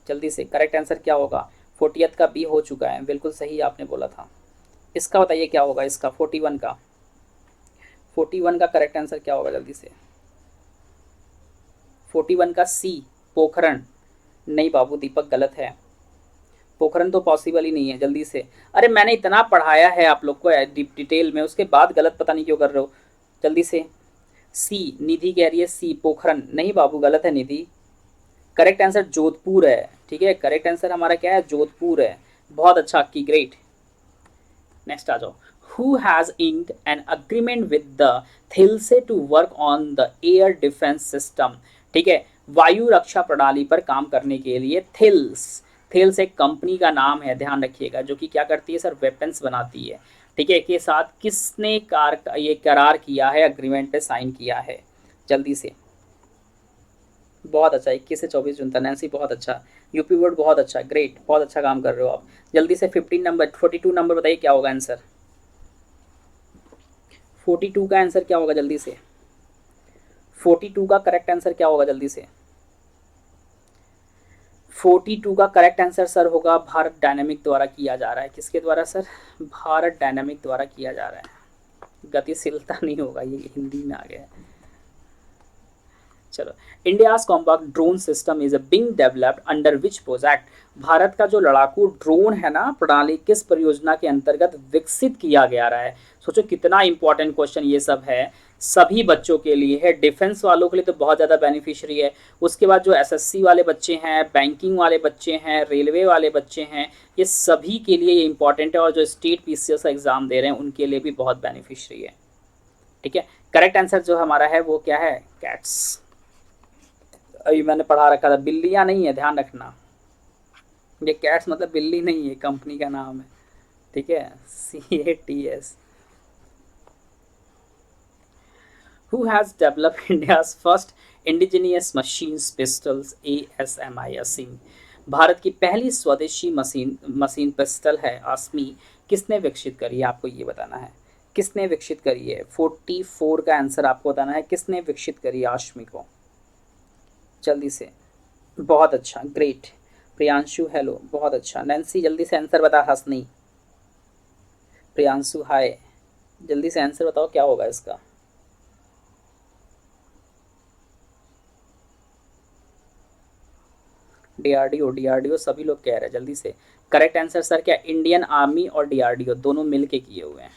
जल्दी से, करेक्ट आंसर क्या होगा? 40th का बी हो चुका है, बिल्कुल सही आपने बोला था। इसका बताइए क्या होगा, इसका 41 का, 41 का करेक्ट आंसर क्या होगा? जल्दी से। 41 का सी, पोखरण। नहीं बाबू दीपक, गलत है। पोखरण तो पॉसिबल ही नहीं है, जल्दी से। अरे मैंने इतना पढ़ाया है आप लोग को डिटेल में, उसके बाद गलत पता नहीं क्यों कर रहे हो। जल्दी से। सी, निधि कह रही है सी, पोखरण। नहीं बाबू, गलत है निधि। करेक्ट आंसर जोधपुर है, ठीक है। करेक्ट आंसर हमारा क्या है? जोधपुर है। बहुत अच्छा की, ग्रेट। नेक्स्ट आ जाओ। Who has inked an agreement with the Thales to work on the air defence system, ठीक है। वायु रक्षा प्रणाली पर काम करने के लिए थिल्स, थिल्स एक कंपनी का नाम है, ध्यान रखिएगा, जो कि क्या करती है सर? वेपन्स बनाती है, ठीक है। के साथ किसने ये करार किया है, अग्रीमेंट पे साइन किया है? जल्दी से। बहुत अच्छा, 21 से 24 जून तक। नैन्सी बहुत अच्छा, यूपी बोर्ड बहुत अच्छा, ग्रेट, बहुत अच्छा काम कर रहे हो आप। जल्दी से 15 नंबर, 42 नंबर बताइए क्या होगा आंसर? 42 का आंसर क्या होगा? जल्दी से। 42 का करेक्ट आंसर क्या होगा? जल्दी से। 42 का करेक्ट आंसर सर होगा भारत डायनामिक द्वारा किया जा रहा है। किसके द्वारा सर? भारत डायनामिक द्वारा किया जा रहा है। गतिशीलता नहीं होगा, ये हिंदी में आ गया है। चलो। India's compact drone system is being developed under which project, Bharat का जो लड़ाकू ड्रोन है ना प्रणाली, किस परियोजना के अंतर्गत विकसित किया गया रहा है? सोचो कितना इंपॉर्टेंट क्वेश्चन ये सब है, सभी बच्चों के लिए है। डिफेंस वालों के लिए तो बहुत ज़्यादा बेनिफिशियरी है, उसके बाद जो एसएससी वाले बच्चे हैं, बैंकिंग वाले बच्चे हैं, रेलवे वाले बच्चे हैं, ये सभी के लिए ये इंपॉर्टेंट है, और जो स्टेट पीसीएस एग्जाम दे रहे हैं उनके लिए भी बहुत बेनिफिशियरी है, ठीक है। करेक्ट आंसर जो हमारा है वो क्या है? कैट्स। अभी मैंने पढ़ा रखा था, बिल्लियाँ नहीं है, ध्यान रखना। ये कैट्स मतलब बिल्ली नहीं है, कंपनी का नाम है, ठीक है। CATS। Who has developed India's first indigenous machines pistols ASMI? Bharat की पहली स्वदेशी मशीन पिस्टल है आसमी, किसने विकसित करी है? आपको ये बताना है, किसने विकसित करी है? 44 का आंसर आपको बताना है, किसने विकसित करी है आसमी को? जल्दी से। बहुत अच्छा, ग्रेट। प्रियांशु हेलो, बहुत अच्छा। नैन्सी जल्दी से आंसर बता, हंसनी। प्रियांशु हाय, जल्दी से आंसर बताओ क्या होगा इसका? डीआरडीओ सभी लोग कह रहे हैं, जल्दी से। करेक्ट आंसर सर क्या? इंडियन आर्मी और डीआरडीओ दोनों मिलके किए हुए हैं,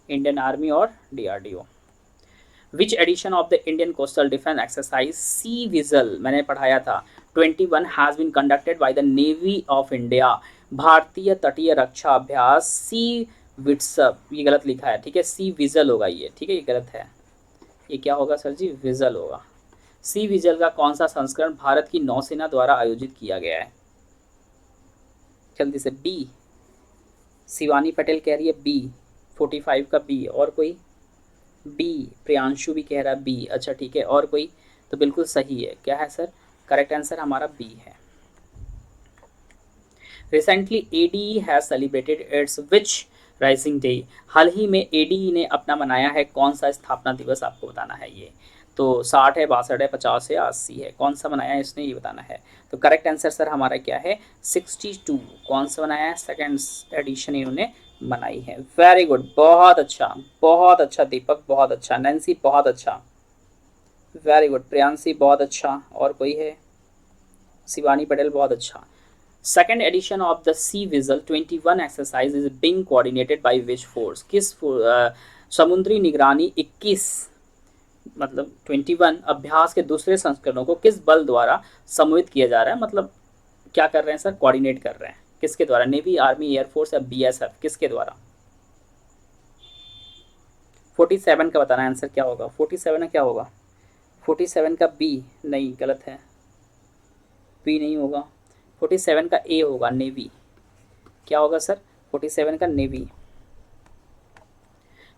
इंडियन आर्मी और DRDO. Which edition of the Indian coastal defence exercise sea vigil, मैंने पढ़ाया था, 21 has been conducted by the navy of India, भारतीय तटीय रक्षा अभ्यास सी विट्सअप, ये गलत लिखा है, ठीक है। सी विजल होगा ये, ठीक है, ये गलत है। ये क्या होगा सर जी? विजल होगा। सी विजल का कौन सा संस्करण भारत की नौसेना द्वारा आयोजित किया गया है? जल्दी से। बी, शिवानी पटेल कह रही है बी, 45 का बी। और कोई? बी, प्रियांशु भी कह रहा है बी, अच्छा ठीक है। और कोई? तो बिल्कुल सही है, क्या है सर? करेक्ट आंसर हमारा बी है। Recently ADE has celebrated its which raising day, हाल ही में एडीई ने अपना मनाया है कौन सा स्थापना दिवस? आपको बताना है ये। तो 60 है, 62 है, 50 है, 80 है, कौन सा बनाया है इसने ये बताना है। तो करेक्ट आंसर सर हमारा क्या है 62। कौन सा बनाया है, सेकेंड एडिशन इन्होंने बनाई है। वेरी गुड, बहुत अच्छा दीपक, बहुत अच्छा, नैन्सी बहुत अच्छा, वेरी गुड, प्रियांशी बहुत अच्छा, और कोई है, शिवानी पटेल बहुत अच्छा। Second edition of the sea vigil 21 exercise is being coordinated by which force, किस समुद्री निगरानी 21 मतलब 21 अभ्यास के दूसरे संस्करणों को किस बल द्वारा समूहित किया जा रहा है, मतलब क्या कर रहे हैं सर, कोऑर्डिनेट कर रहे हैं, किसके द्वारा, नेवी, आर्मी, एयरफोर्स या बीएसएफ, किसके द्वारा। 47 का बताना आंसर क्या होगा, 47 क्या होगा, 47 का बी, नहीं गलत है, बी नहीं होगा, 47 का ए होगा, नेवी। क्या होगा सर, 47 का navy.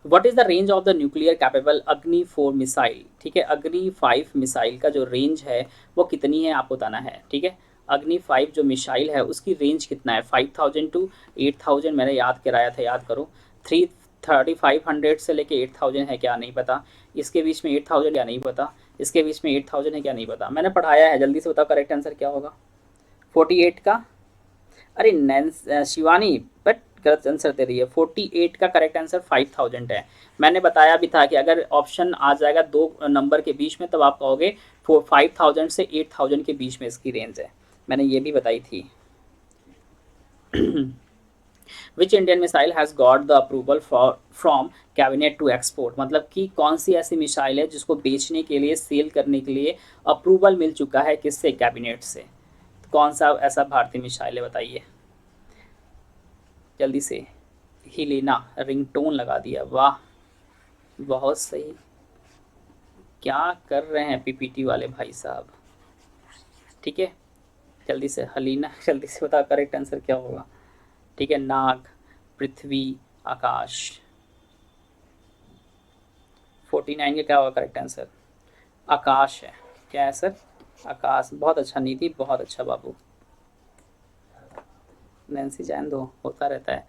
What is the range of the nuclear capable अग्नि 4 मिसाइल, ठीक है, अग्नि 5 मिसाइल का जो रेंज है वो कितनी है आपको बताना है, ठीक है। अग्नि 5 जो मिसाइल है उसकी रेंज कितना है, 5000 टू 8000, मैंने याद कराया था, याद करो, 3500 से लेके 8000 है क्या नहीं पता, इसके बीच में 8000 या नहीं पता, इसके बीच में 8000 है क्या नहीं पता, मैंने पढ़ाया है, जल्दी से बताओ करेक्ट आंसर क्या होगा। 48 का, अरे नैन्स शिवानी बट गलत आंसर दे रही है, 48 का करेक्ट आंसर 5000 है। मैंने बताया भी था कि अगर ऑप्शन आ जाएगा दो नंबर के बीच में तब आप कहोगे 5000 से 8000 के बीच में इसकी रेंज है, मैंने ये भी बताई थी। Which Indian missile has got the approval for from cabinet to export, मतलब कि कौन सी ऐसी मिसाइल है जिसको बेचने के लिए, सेल करने के लिए अप्रूवल मिल चुका है, किससे, कैबिनेट से। कौन सा ऐसा भारतीय मिसाइल है बताइए जल्दी से। हिलेना, रिंगटोन लगा दिया, वाह बहुत सही, क्या कर रहे हैं पीपीटी वाले भाई साहब, ठीक है। जल्दी से हलीना, जल्दी से बता करेक्ट आंसर क्या होगा, ठीक है। नाग, पृथ्वी, आकाश। 49 का क्या होगा करेक्ट आंसर, आकाश है, क्या है सर, आकाश। बहुत अच्छा नीति, बहुत अच्छा बाबू, नैन्सी जान दो, होता रहता है।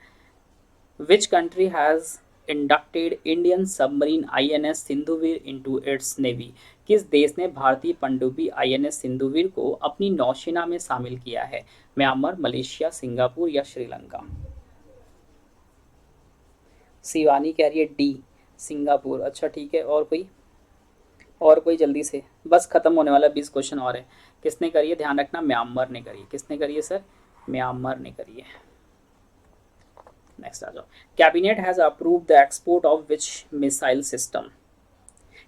Which country has inducted Indian submarine INS Sindhuvir into its navy? किस देश ने भारतीय पनडुब्बी INS सिंधुवीर को अपनी नौसेना में शामिल किया है, म्यांमार, मलेशिया, सिंगापुर या श्रीलंका। शिवानी कह रही है डी, सिंगापुर, अच्छा ठीक है, और कोई जल्दी से, बस खत्म होने वाला, 20 क्वेश्चन और है। किसने करी है ध्यान रखना, म्यांमार ने करी है, किसने करी है सर, म्यांमार ने करी है। नेक्स्ट आ जाओ, cabinet has approve the export of which missile system,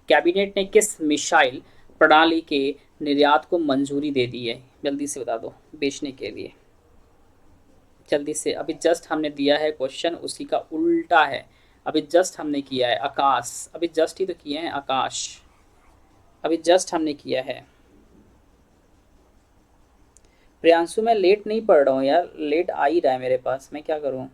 cabinet ने किस मिसाइल प्रणाली के निर्यात को मंजूरी दे दी है, जल्दी से बता दो, बेचने के लिए, जल्दी से। अभी जस्ट हमने दिया है क्वेश्चन, उसी का उल्टा है, अभी जस्ट हमने किया है आकाश, अभी जस्ट ही तो किए हैं आकाश, अभी जस्ट हमने किया है। प्रियांशु मैं लेट नहीं पढ़ रहा हूँ यार, लेट आ ही रहा है मेरे पास, मैं क्या करूँ।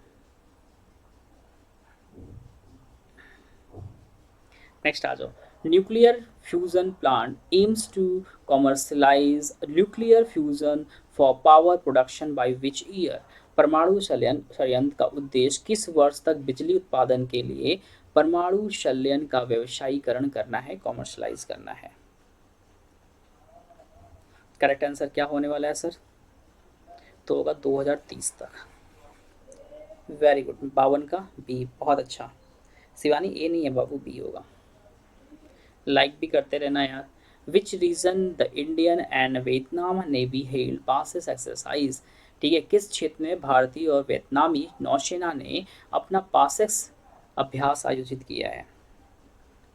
नेक्स्ट आ जाओ, nuclear fusion plant aims to commercialise nuclear fusion for power production by which year, परमाणु संयंत्र का उद्देश्य किस वर्ष तक बिजली उत्पादन के लिए परमाणु संयंत्र का व्यवसायीकरण करना है, कॉमर्शलाइज करना है। करेक्ट आंसर क्या होने वाला है सर, तो होगा 2030 तक। वेरी गुड, 52 का बी, बहुत अच्छा। शिवानी ए नहीं है बाबू, बी होगा, लाइक भी करते रहना यार। Which region the Indian and Vietnam navy held passes exercise, ठीक है, किस क्षेत्र में भारतीय और वियतनामी नौसेना ने अपना पासिस अभ्यास आयोजित किया है।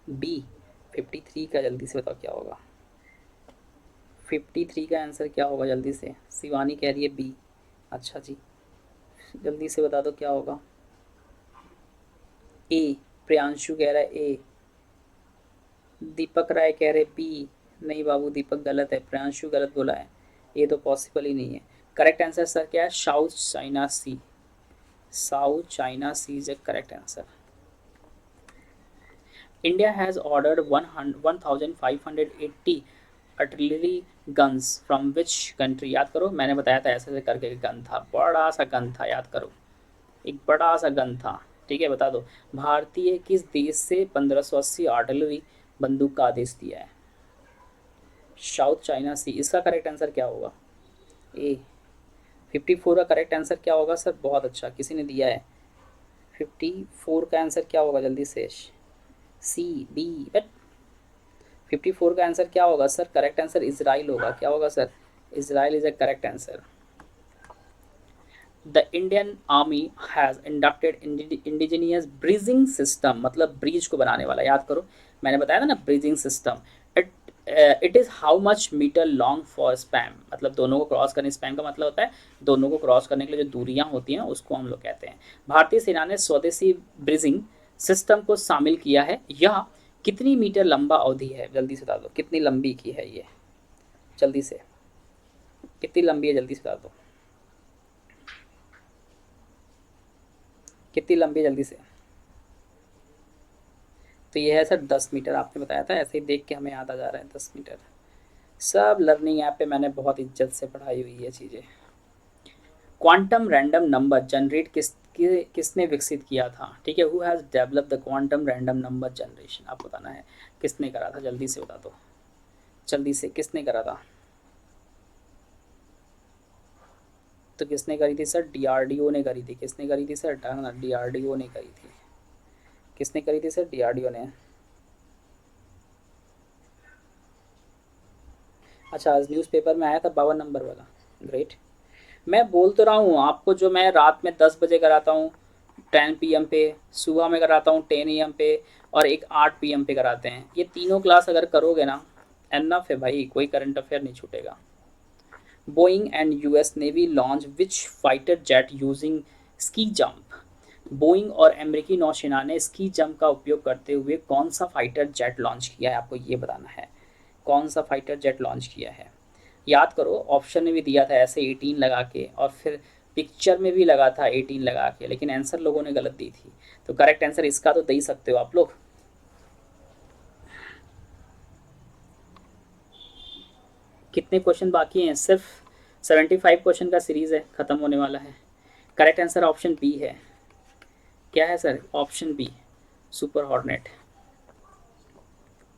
बी 53 का, जल्दी से बताओ क्या होगा, 53 का आंसर क्या होगा जल्दी से। शिवानी कह रही है बी, अच्छा जी, जल्दी से बता दो क्या होगा। ए, प्रियांशु कह रहा है ए, दीपक राय कह रहे बी, नहीं बाबू दीपक गलत है, प्रियांशु गलत बोला है, ये तो पॉसिबल ही नहीं है। करेक्ट आंसर सर क्या है, South China sea, South China sea is a correct answer. India has ordered 1580 artillery guns from which country, याद करो मैंने बताया था ऐसे करके गन था, बड़ा सा गन था, याद करो, एक बड़ा सा गन था, ठीक है, बता दो। भारतीय किस देश से 1580 आर्टिलरी बंदूक का आदेश दिया है, साउथ चाइना सी, इसका करेक्ट आंसर क्या होगा? ए। 54 का करेक्ट आंसर क्या होगा सर? बहुत अच्छा, किसी ने दिया है। 54 का आंसर क्या होगा जल्दी से? सी, बी। बट 54 का आंसर क्या होगा सर? करेक्ट आंसर इजराइल होगा। क्या होगा सर? Israel is a correct answer. The Indian army has inducted indigenous bridging system, मतलब ब्रिज को बनाने वाला, याद करो मैंने बताया था ना bridging system. It it is how much metre long for span, मतलब दोनों को क्रॉस करने, स्पैम का मतलब होता है दोनों को क्रॉस करने के लिए जो दूरियां होती हैं उसको हम लोग कहते हैं। भारतीय सेना ने स्वदेशी ब्रिजिंग सिस्टम को शामिल किया है। यह कितनी मीटर लंबा अवधि है? जल्दी से बता दो कितनी लंबी की है ये, जल्दी से कितनी लंबी है, जल्दी से बता दो कितनी लंबी है, जल्दी से। तो ये है सर 10 मीटर, आपने बताया था, ऐसे ही देख के हमें याद आ जा रहा है 10 मीटर। सब लर्निंग ऐप पे मैंने बहुत इज्जत से पढ़ाई हुई है चीज़ें। क्वांटम रैंडम नंबर जनरेट किसने विकसित किया था? ठीक है, who has develop the quantum random number generation, आपको बताना है किसने करा था, जल्दी से बता दो, जल्दी से किसने करा था? तो किसने करी थी सर? डीआरडीओ ने करी थी। किसने करी थी सर? डीआरडीओ ने करी थी। किसने करी थी सर? डीआरडीओ ने। अच्छा, आज न्यूज़पेपर में आया था 52 नंबर वाला। ग्रेट। मैं बोल तो रहा हूँ आपको, जो मैं रात में 10 बजे कराता हूँ 10 PM पे, सुबह में कराता हूँ 10 AM पे, और एक 8 PM पे कराते हैं, ये तीनों क्लास अगर करोगे ना एनफ है भाई, कोई करंट अफेयर नहीं छूटेगा। Boeing and US navy launch which fighter jet using ski jump, Boeing और अमेरिकी नौसेना ने स्की जंप का उपयोग करते हुए कौन सा फाइटर जेट लॉन्च किया है, आपको ये बताना है कौन सा फाइटर जेट लॉन्च किया है। याद करो, ऑप्शन में भी दिया था ऐसे 18 लगा के, और फिर पिक्चर में भी लगा था 18 लगा के, लेकिन आंसर लोगों ने गलत दी थी। तो करेक्ट आंसर इसका तो दे ही सकते हो आप लोग। कितने क्वेश्चन बाकी हैं? सिर्फ 75 क्वेश्चन का सीरीज है, खत्म होने वाला है। करेक्ट आंसर ऑप्शन बी है। क्या है सर? Option B, super hornet.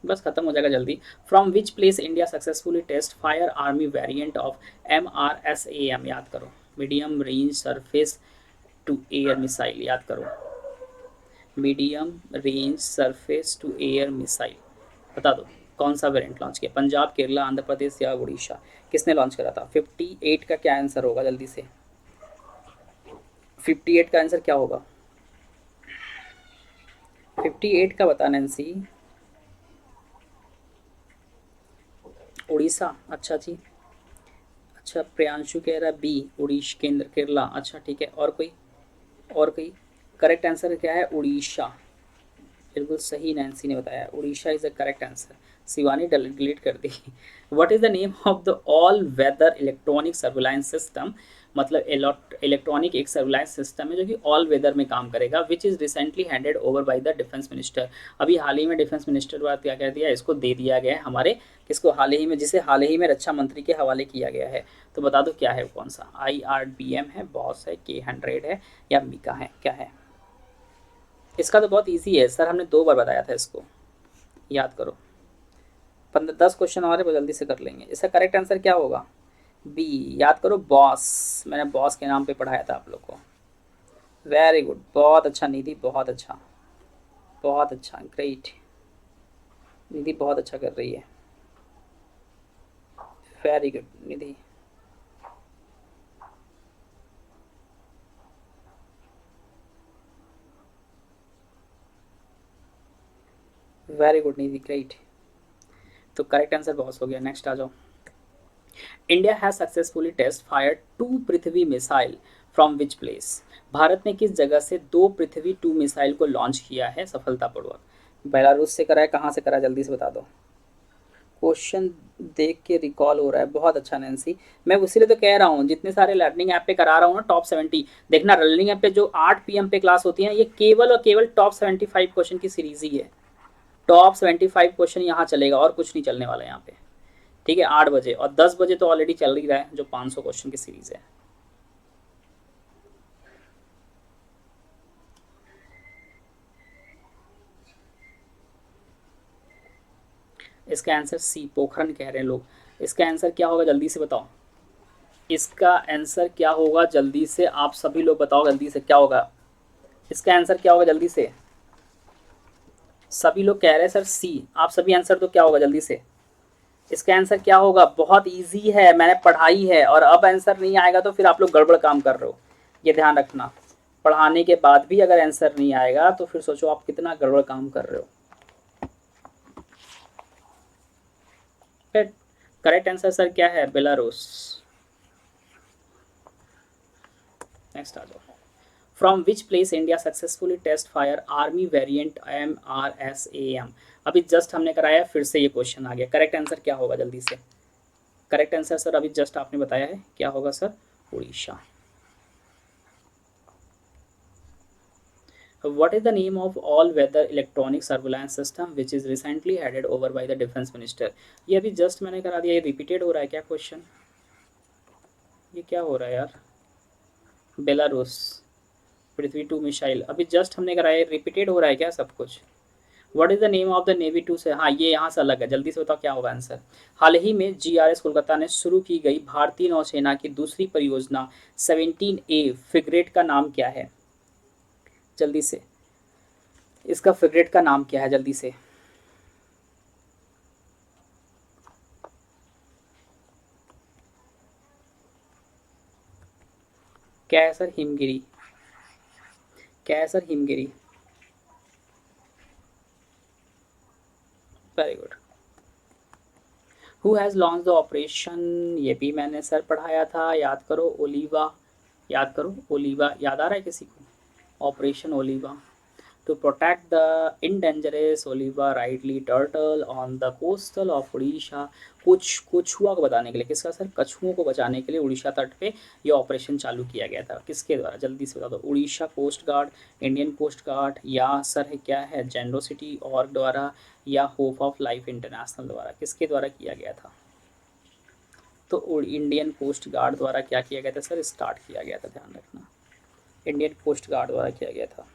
बस खत्म हो जाएगा जल्दी। From which place India successfully test fire army variant of MRSAM, याद करो, medium range surface to air missile, याद करो, medium range surface to air missile. बता दो कौन सा वेरिएंट लॉन्च किया? पंजाब, केरला, आंध्र प्रदेश या उड़ीसा? किसने लॉन्च करा था? 58 का क्या आंसर होगा, जल्दी से? 58 का आंसर क्या होगा? 58 का बता नैन्सी। उड़ीसा, अच्छा जी। अच्छा, प्रियांशु कह रहा है बी, उड़ीस केंद्र केरला। अच्छा ठीक है, और कोई? और कोई? करेक्ट आंसर क्या है? उड़ीसा। बिल्कुल सही नैन्सी ने बताया, Orissa is the correct answer. Shivani delete कर दी। What is the name of the all weather electronic surveillance system, मतलब इलेक्ट्रॉनिक एक सर्विलांस सिस्टम है जो कि ऑल वेदर में काम करेगा, which is recently handed over by the defence minister. अभी हाल ही में डिफेंस मिनिस्टर द्वारा क्या कर दिया, इसको दे दिया गया है हमारे, किसको? हाल ही में, जिसे हाल ही में रक्षा मंत्री के हवाले किया गया है। तो बता दो क्या है, कौन सा? IRBM है, बॉस है, K100 है, या मिका है, क्या है? इसका तो बहुत ईजी है सर, हमने 2 बार बताया था इसको, याद करो। 10 क्वेश्चन हमारे को जल्दी से कर लेंगे। इसका करेक्ट आंसर क्या होगा? बी, याद करो, बॉस। मैंने बॉस के नाम पे पढ़ाया था आप लोग को। वेरी गुड, बहुत अच्छा निधि, बहुत अच्छा, बहुत अच्छा, ग्रेट। निधि बहुत अच्छा कर रही है। Very good Nidhi. Very good Nidhi, great. तो करेक्ट आंसर बॉस हो गया। नेक्स्ट आ जाओ। India has successfully test fire 2 Prithvi missile from which place, Bharat ने किस जगह से 2 पृथ्वी 2 मिसाइल को लॉन्च किया है सफलतापूर्वक? बेलारूस से करा है, कहाँ से करा है, जल्दी से बता दो। क्वेश्चन देख के रिकॉल हो रहा है, बहुत अच्छा नैन्सी। मैं इसीलिए तो कह रहा हूँ, जितने सारे लर्निंग ऐप पे करा रहा हूँ ना टॉप 70, देखना लर्निंग ऐप पे जो 8 PM पे क्लास होती है, ये केवल और केवल टॉप 75 क्वेश्चन की सीरीज ही है। टॉप 75 क्वेश्चन यहाँ चलेगा, और कुछ नहीं चलने वाला यहाँ पे। ठीक है, 8 बजे और 10 बजे तो ऑलरेडी चल ही रहा है, जो 500 क्वेश्चन की सीरीज है। इसका आंसर सी, पोखरण कह रहे हैं लोग। इसका आंसर क्या होगा जल्दी से बताओ, इसका आंसर क्या होगा जल्दी से आप सभी लोग बताओ, जल्दी से क्या होगा इसका आंसर, क्या होगा जल्दी से। सभी लोग कह रहे हैं सर सी, आप सभी आंसर तो क्या होगा जल्दी से, इसका आंसर क्या होगा। बहुत इजी है, मैंने पढ़ाई है, और अब आंसर नहीं आएगा तो फिर आप लोग गड़बड़ काम कर रहे हो, ये ध्यान रखना। पढ़ाने के बाद भी अगर आंसर नहीं आएगा तो फिर सोचो आप कितना गड़बड़ काम कर रहे हो। करेक्ट आंसर सर क्या है, बेलारूस। नेक्स्ट आ जाओ। From which place India successfully test fire army variant MRSAM। अभी जस्ट हमने कराया, फिर से ये क्वेश्चन आ गया। करेक्ट आंसर क्या होगा जल्दी से, करेक्ट आंसर सर अभी जस्ट आपने बताया है, क्या होगा sir, Orissa. What is the name of all-weather electronic surveillance system which is recently headed over by the defense minister। ये अभी जस्ट मैंने करा दिया, ये रिपीटेड हो रहा है क्या क्वेश्चन, ये क्या हो रहा है यार। बेलारूस पृथ्वी 2 मिसाइल, अभी जस्ट हमने कराया, रिपीटेड हो रहा है क्या सब कुछ। What is the name of the navy 2 से, हाँ ये यहाँ से अलग है, जल्दी से बताओ क्या होगा आंसर। हाल ही में GRS कोलकाता ने शुरू की गई भारतीय नौसेना की दूसरी परियोजना 17A फ्रिगेट का नाम क्या है, जल्दी से, इसका फ्रिगेट का नाम क्या है जल्दी से। क्या है सर, हिमगिरी, क्या है sir, Himgiri. Very good. Who has launch the operation, ये भी मैंने सर पढ़ाया था, याद करो, ओलिवा, याद करो ओलिवा, याद आ रहा है किसी को, operation Oliva, to protect the endangered Oliva ridley turtle on the coastal of Odisha। कुछ कछुआ को बताने के लिए, किसका सर, कछुओं को बचाने के लिए उड़ीसा तट पे ये ऑपरेशन चालू किया गया था, किसके द्वारा जल्दी से बता दो। Orissa coast guard, Indian coast guard, या सर है क्या है जेनरोसिटी ऑर्ग द्वारा, या होप ऑफ लाइफ इंटरनेशनल द्वारा, किसके द्वारा किया गया था। तो इंडियन कोस्ट गार्ड द्वारा क्या किया गया था सर, स्टार्ट किया गया था, ध्यान रखना, इंडियन कोस्ट गार्ड द्वारा किया गया था।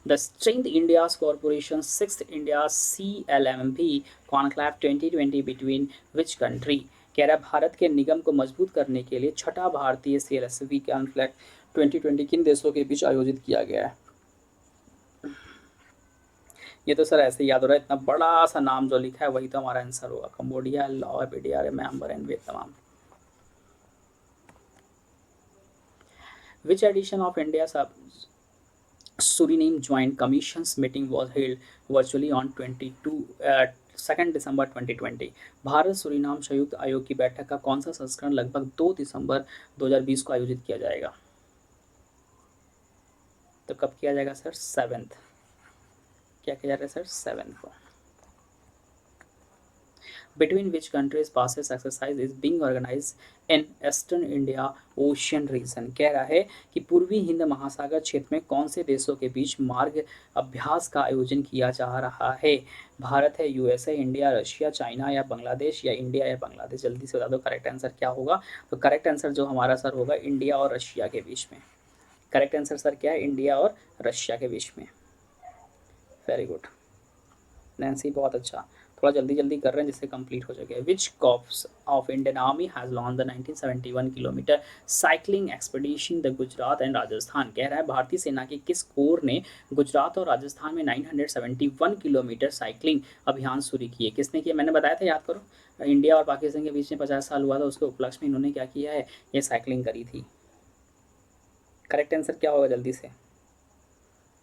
The Strength India's Corporation 6th India CLMP Conclave 2020 between which country। कह रहा भारत के निगम को मजबूत करने के लिए छठा भारतीय CLSP कॉन्क्लेव 2020 किन देशों के बीच आयोजित किया गया है। ये तो सर ऐसे याद हो रहा है, इतना बड़ा सा नाम जो लिखा है वही तो हमारा आंसर होगा, Cambodia, Laos, Myanmar and Vietnam. Which edition of India's Suriname Joint Commission's meeting was held virtually on 2 December 2020। Bharat Suriname संयुक्त आयोग की बैठक का कौन सा संस्करण लगभग 2 दिसंबर 2020 को आयोजित किया जाएगा। तो कब किया जाएगा सर, 7th, क्या किया जा रहा है सर, 7th को। Between which countries passes exercise is being organized in Eastern India Ocean region। कह रहा है कि पूर्वी हिंद महासागर क्षेत्र में कौन से देशों के बीच मार्ग अभ्यास का आयोजन किया जा रहा है। भारत है, USA, इंडिया, रशिया, चाइना या बांग्लादेश, या इंडिया या बांग्लादेश, जल्दी से बता दो करेक्ट आंसर क्या होगा। तो करेक्ट आंसर जो हमारा सर होगा इंडिया और रशिया के बीच में। करेक्ट आंसर सर क्या है, इंडिया और रशिया के बीच में। वेरी गुड नैन्सी, बहुत अच्छा, थोड़ा जल्दी जल्दी कर रहे हैं जिससे कंप्लीट हो सके। Which corps of Indian army has launch the 1971 kilometre cycling expedition the Gujarat and Rajasthan. कह रहा है भारतीय सेना के किस कोर ने गुजरात और राजस्थान में 971 किलोमीटर साइकिलिंग अभियान शुरू किए, किसने किया, मैंने बताया था, याद करो, इंडिया और पाकिस्तान के बीच में 50 साल हुआ था, उसके उपलक्ष्य में इन्होंने क्या किया है, ये साइकिलिंग करी थी। करेक्ट आंसर क्या होगा जल्दी से,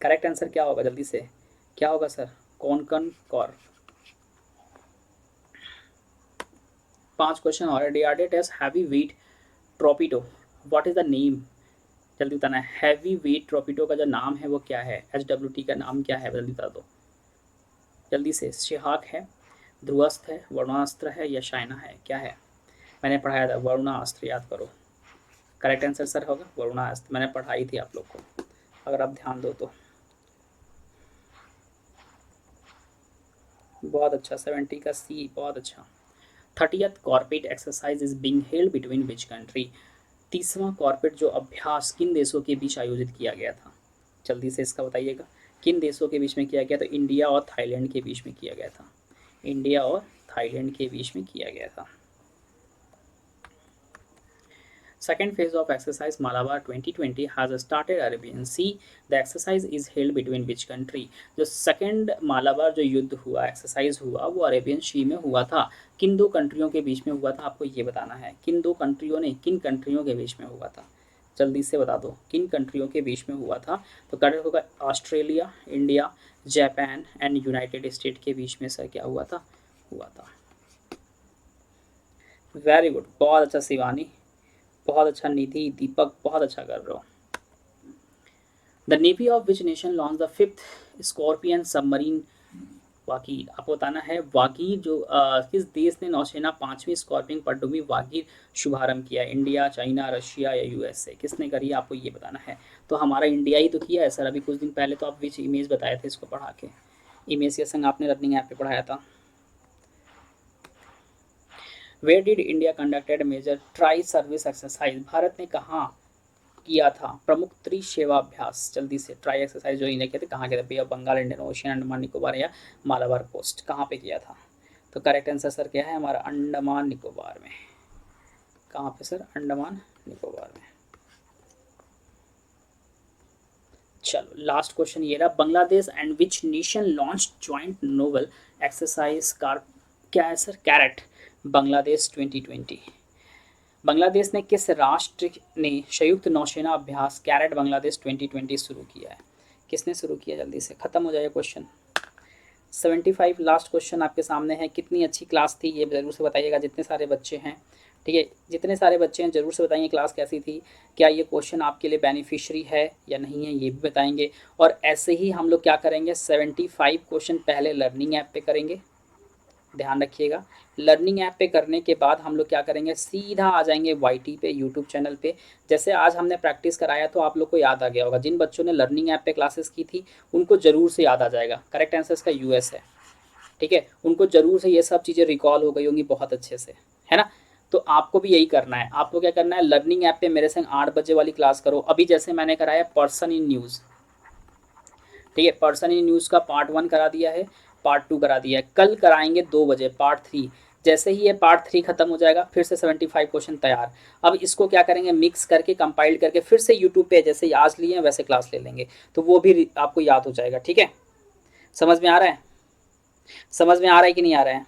करेक्ट आंसर क्या होगा जल्दी से, क्या होगा सर, कोंकण कॉर्प। 5 क्वेश्चन और। DRDO test heavy weight torpedo, what is the name, जल्दी बताना है। हैवी वेट ट्रोपिडो का जो नाम है वो क्या है, HWT का नाम क्या है, जल्दी बता दो जल्दी से। शिहाक है, ध्रुवस्त्र है, वरुणास्त्र है, या शाइना है, क्या है, मैंने पढ़ाया था वरुणास्त्र, याद करो। करेक्ट आंसर सर होगा वरुणास्त्र, मैंने पढ़ाई थी आप लोग को, अगर आप ध्यान दो तो। बहुत अच्छा, 70 का C, बहुत अच्छा। 30th corporate exercise is being held between which country. 30वां कॉर्पोरेट जो अभ्यास किन देशों के बीच आयोजित किया गया था, जल्दी से इसका बताइएगा, किन देशों के बीच में किया गया था। इंडिया और थाईलैंड के बीच में किया गया था। इंडिया और थाईलैंड के बीच में किया गया था। Second phase of exercise Malabar 2020 has started Arabian Sea. The exercise is held between which country? जो सेकेंड मालाबार जो युद्ध हुआ, एक्सरसाइज हुआ, वो अरेबियन सी में हुआ था। किन दो कंट्रियों के बीच में हुआ था, आपको ये बताना है। किन दो कंट्रियों ने, किन कंट्रियों के बीच में हुआ था, जल्दी से बता दो, किन कंट्रियों के बीच में हुआ था। तो करेक्ट होगा Australia, India, Japan and United state के बीच में सर क्या हुआ था, हुआ था। वेरी गुड, बहुत अच्छा शिवानी, बहुत अच्छा निधि, दीपक बहुत अच्छा कर रहे हो। The navy of which nation launch the 5th scorpion submarine Vagir? आपको बताना है वागीर जो किस देश ने नौसेना 5वीं स्कॉर्पियन पनडुब्बी वागीर शुभारंभ किया? इंडिया, चाइना, रशिया या यूएसए, किसने करी आपको ये बताना है। तो हमारा इंडिया ही तो किया है सर, अभी कुछ दिन पहले तो आप विच इमेज बताए थे इसको पढ़ा के, इमेज के संग आपने रनिंग ऐप पे पढ़ाया था। Where did India conducted major tri service exercise? Bharat ने कहाँ किया था प्रमुख त्रिसेवाभ्यास? जल्दी से, ट्राई एक्सरसाइज जो इन्हें कहते कहाँ किया था? Bay of Bengal, Indian ocean, Andaman Nicobar या मालाबार कोस्ट, कहाँ पे किया था? तो करेक्ट आंसर सर क्या है हमारा, अंडमान निकोबार में। कहाँ पे सर, अंडमान निकोबार में। चलो लास्ट क्वेश्चन ये रहा, Bangladesh and which nation launch joint novel exercise car, क्या है सर, कैरेट बांग्लादेश 2020। बांग्लादेश ने किस राष्ट्र ने संयुक्त नौसेना अभ्यास कैरेट बांग्लादेश 2020 शुरू किया है? किसने शुरू किया? जल्दी से खत्म हो जाएगा क्वेश्चन। 75 लास्ट क्वेश्चन आपके सामने है। कितनी अच्छी क्लास थी ये ज़रूर से बताइएगा, जितने सारे बच्चे हैं, ठीक है, जितने सारे बच्चे हैं ज़रूर से बताइए क्लास कैसी थी, क्या ये क्वेश्चन आपके लिए बेनिफिशियरी है या नहीं है, ये भी बताएंगे। और ऐसे ही हम लोग क्या करेंगे, 75 क्वेश्चन पहले लर्निंग ऐप पे करेंगे, ध्यान रखिएगा। लर्निंग ऐप पे करने के बाद हम लोग क्या करेंगे, सीधा आ जाएंगे वाईटी पे, यूट्यूब चैनल पे। जैसे आज हमने प्रैक्टिस कराया तो आप लोग को याद आ गया होगा, जिन बच्चों ने लर्निंग ऐप पे क्लासेस की थी उनको ज़रूर से याद आ जाएगा। करेक्ट आंसर इसका यूएस है, ठीक है, उनको ज़रूर से ये सब चीज़ें रिकॉल हो गई होंगी बहुत अच्छे से, है ना। तो आपको भी यही करना है, आपको क्या करना है, लर्निंग ऐप पे मेरे संग 8 बजे वाली क्लास करो। अभी जैसे मैंने कराया पर्सन इन न्यूज़, ठीक है, पर्सन इन न्यूज़ का पार्ट 1 करा दिया है, पार्ट 2 करा दिया है, कल कराएंगे 2 बजे पार्ट 3। जैसे ही ये पार्ट 3 खत्म हो जाएगा फिर से 75 क्वेश्चन तैयार। अब इसको क्या करेंगे, मिक्स करके कंपाइल करके फिर से यूट्यूब पे जैसे आज लिए हैं वैसे क्लास ले लेंगे, तो वो भी आपको याद हो जाएगा, ठीक है। समझ में आ रहा है, समझ में आ रहा है कि नहीं आ रहा है,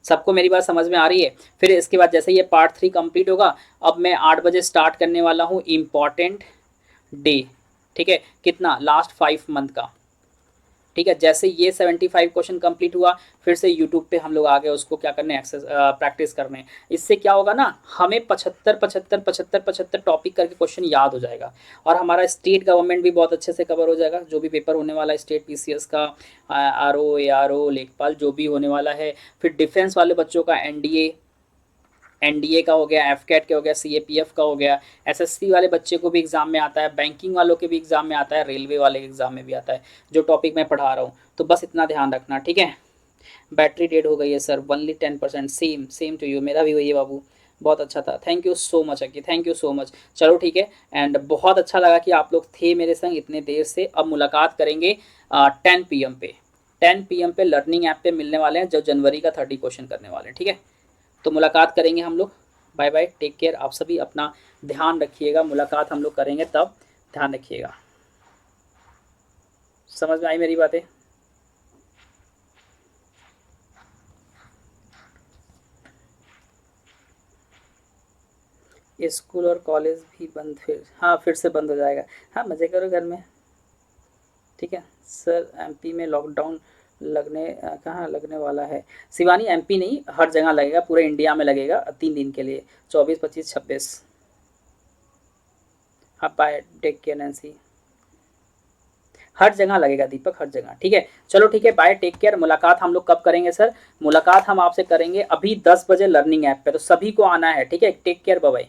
सबको मेरी बात समझ में आ रही है। फिर इसके बाद जैसे ये पार्ट 3 कंप्लीट होगा, अब मैं 8 बजे स्टार्ट करने वाला हूँ इम्पॉर्टेंट डे, ठीक है, कितना, लास्ट 5 मंथ का, ठीक है। जैसे ये 75 क्वेश्चन कंप्लीट हुआ फिर से यूट्यूब पे हम लोग आ गए उसको क्या करने, एक्सेस प्रैक्टिस करने। इससे क्या होगा ना, हमें 75 टॉपिक करके क्वेश्चन याद हो जाएगा, और हमारा स्टेट गवर्नमेंट भी बहुत अच्छे से कवर हो जाएगा, जो भी पेपर होने वाला है स्टेट पीसीएस का, आरओ, एआरओ, लेखपाल जो भी होने वाला है। फिर डिफेंस वाले बच्चों का एनडीए का हो गया, एफकेट का हो गया, सीएपीएफ का हो गया, एसएससी वाले बच्चे को भी एग्जाम में आता है, बैंकिंग वालों के भी एग्जाम में आता है, रेलवे वाले एग्जाम में भी आता है, जो टॉपिक मैं पढ़ा रहा हूँ। तो बस इतना ध्यान रखना, ठीक है। बैटरी डेड हो गई है sir, only 10%, same same to you, मेरा भी वही है बाबू। बहुत अच्छा था, thank you so much Akki, thank you so much. चलो ठीक है, एंड बहुत अच्छा लगा कि आप लोग थे मेरे संग इतने देर से। अब मुलाकात करेंगे 10 PM पे, 10 PM पे लर्निंग ऐप पे मिलने वाले हैं, जो जनवरी का 30 क्वेश्चन करने वाले हैं, ठीक है। तो मुलाकात करेंगे हम लोग, बाय बाय, टेक केयर। आप सभी अपना ध्यान रखिएगा, मुलाकात हम लोग करेंगे तब, ध्यान रखिएगा। समझ में आई मेरी बातें? स्कूल और कॉलेज भी बंद, फिर हाँ फिर से बंद हो जाएगा। हाँ मज़े करो घर में, ठीक है सर। एमपी में लॉकडाउन लगने कहाँ लगने वाला है? शिवानी एमपी नहीं, हर जगह लगेगा, पूरे इंडिया में लगेगा 3 दिन के लिए, 24, 25, 26। हाँ बाय, टेक केयर नैन्सी। हर जगह लगेगा दीपक, हर जगह, ठीक है। चलो ठीक है, बाय, टेक केयर। मुलाकात हम लोग कब करेंगे सर? मुलाकात हम आपसे करेंगे अभी 10 बजे लर्निंग ऐप पे, तो सभी को आना है, ठीक है। Take care, bye bye.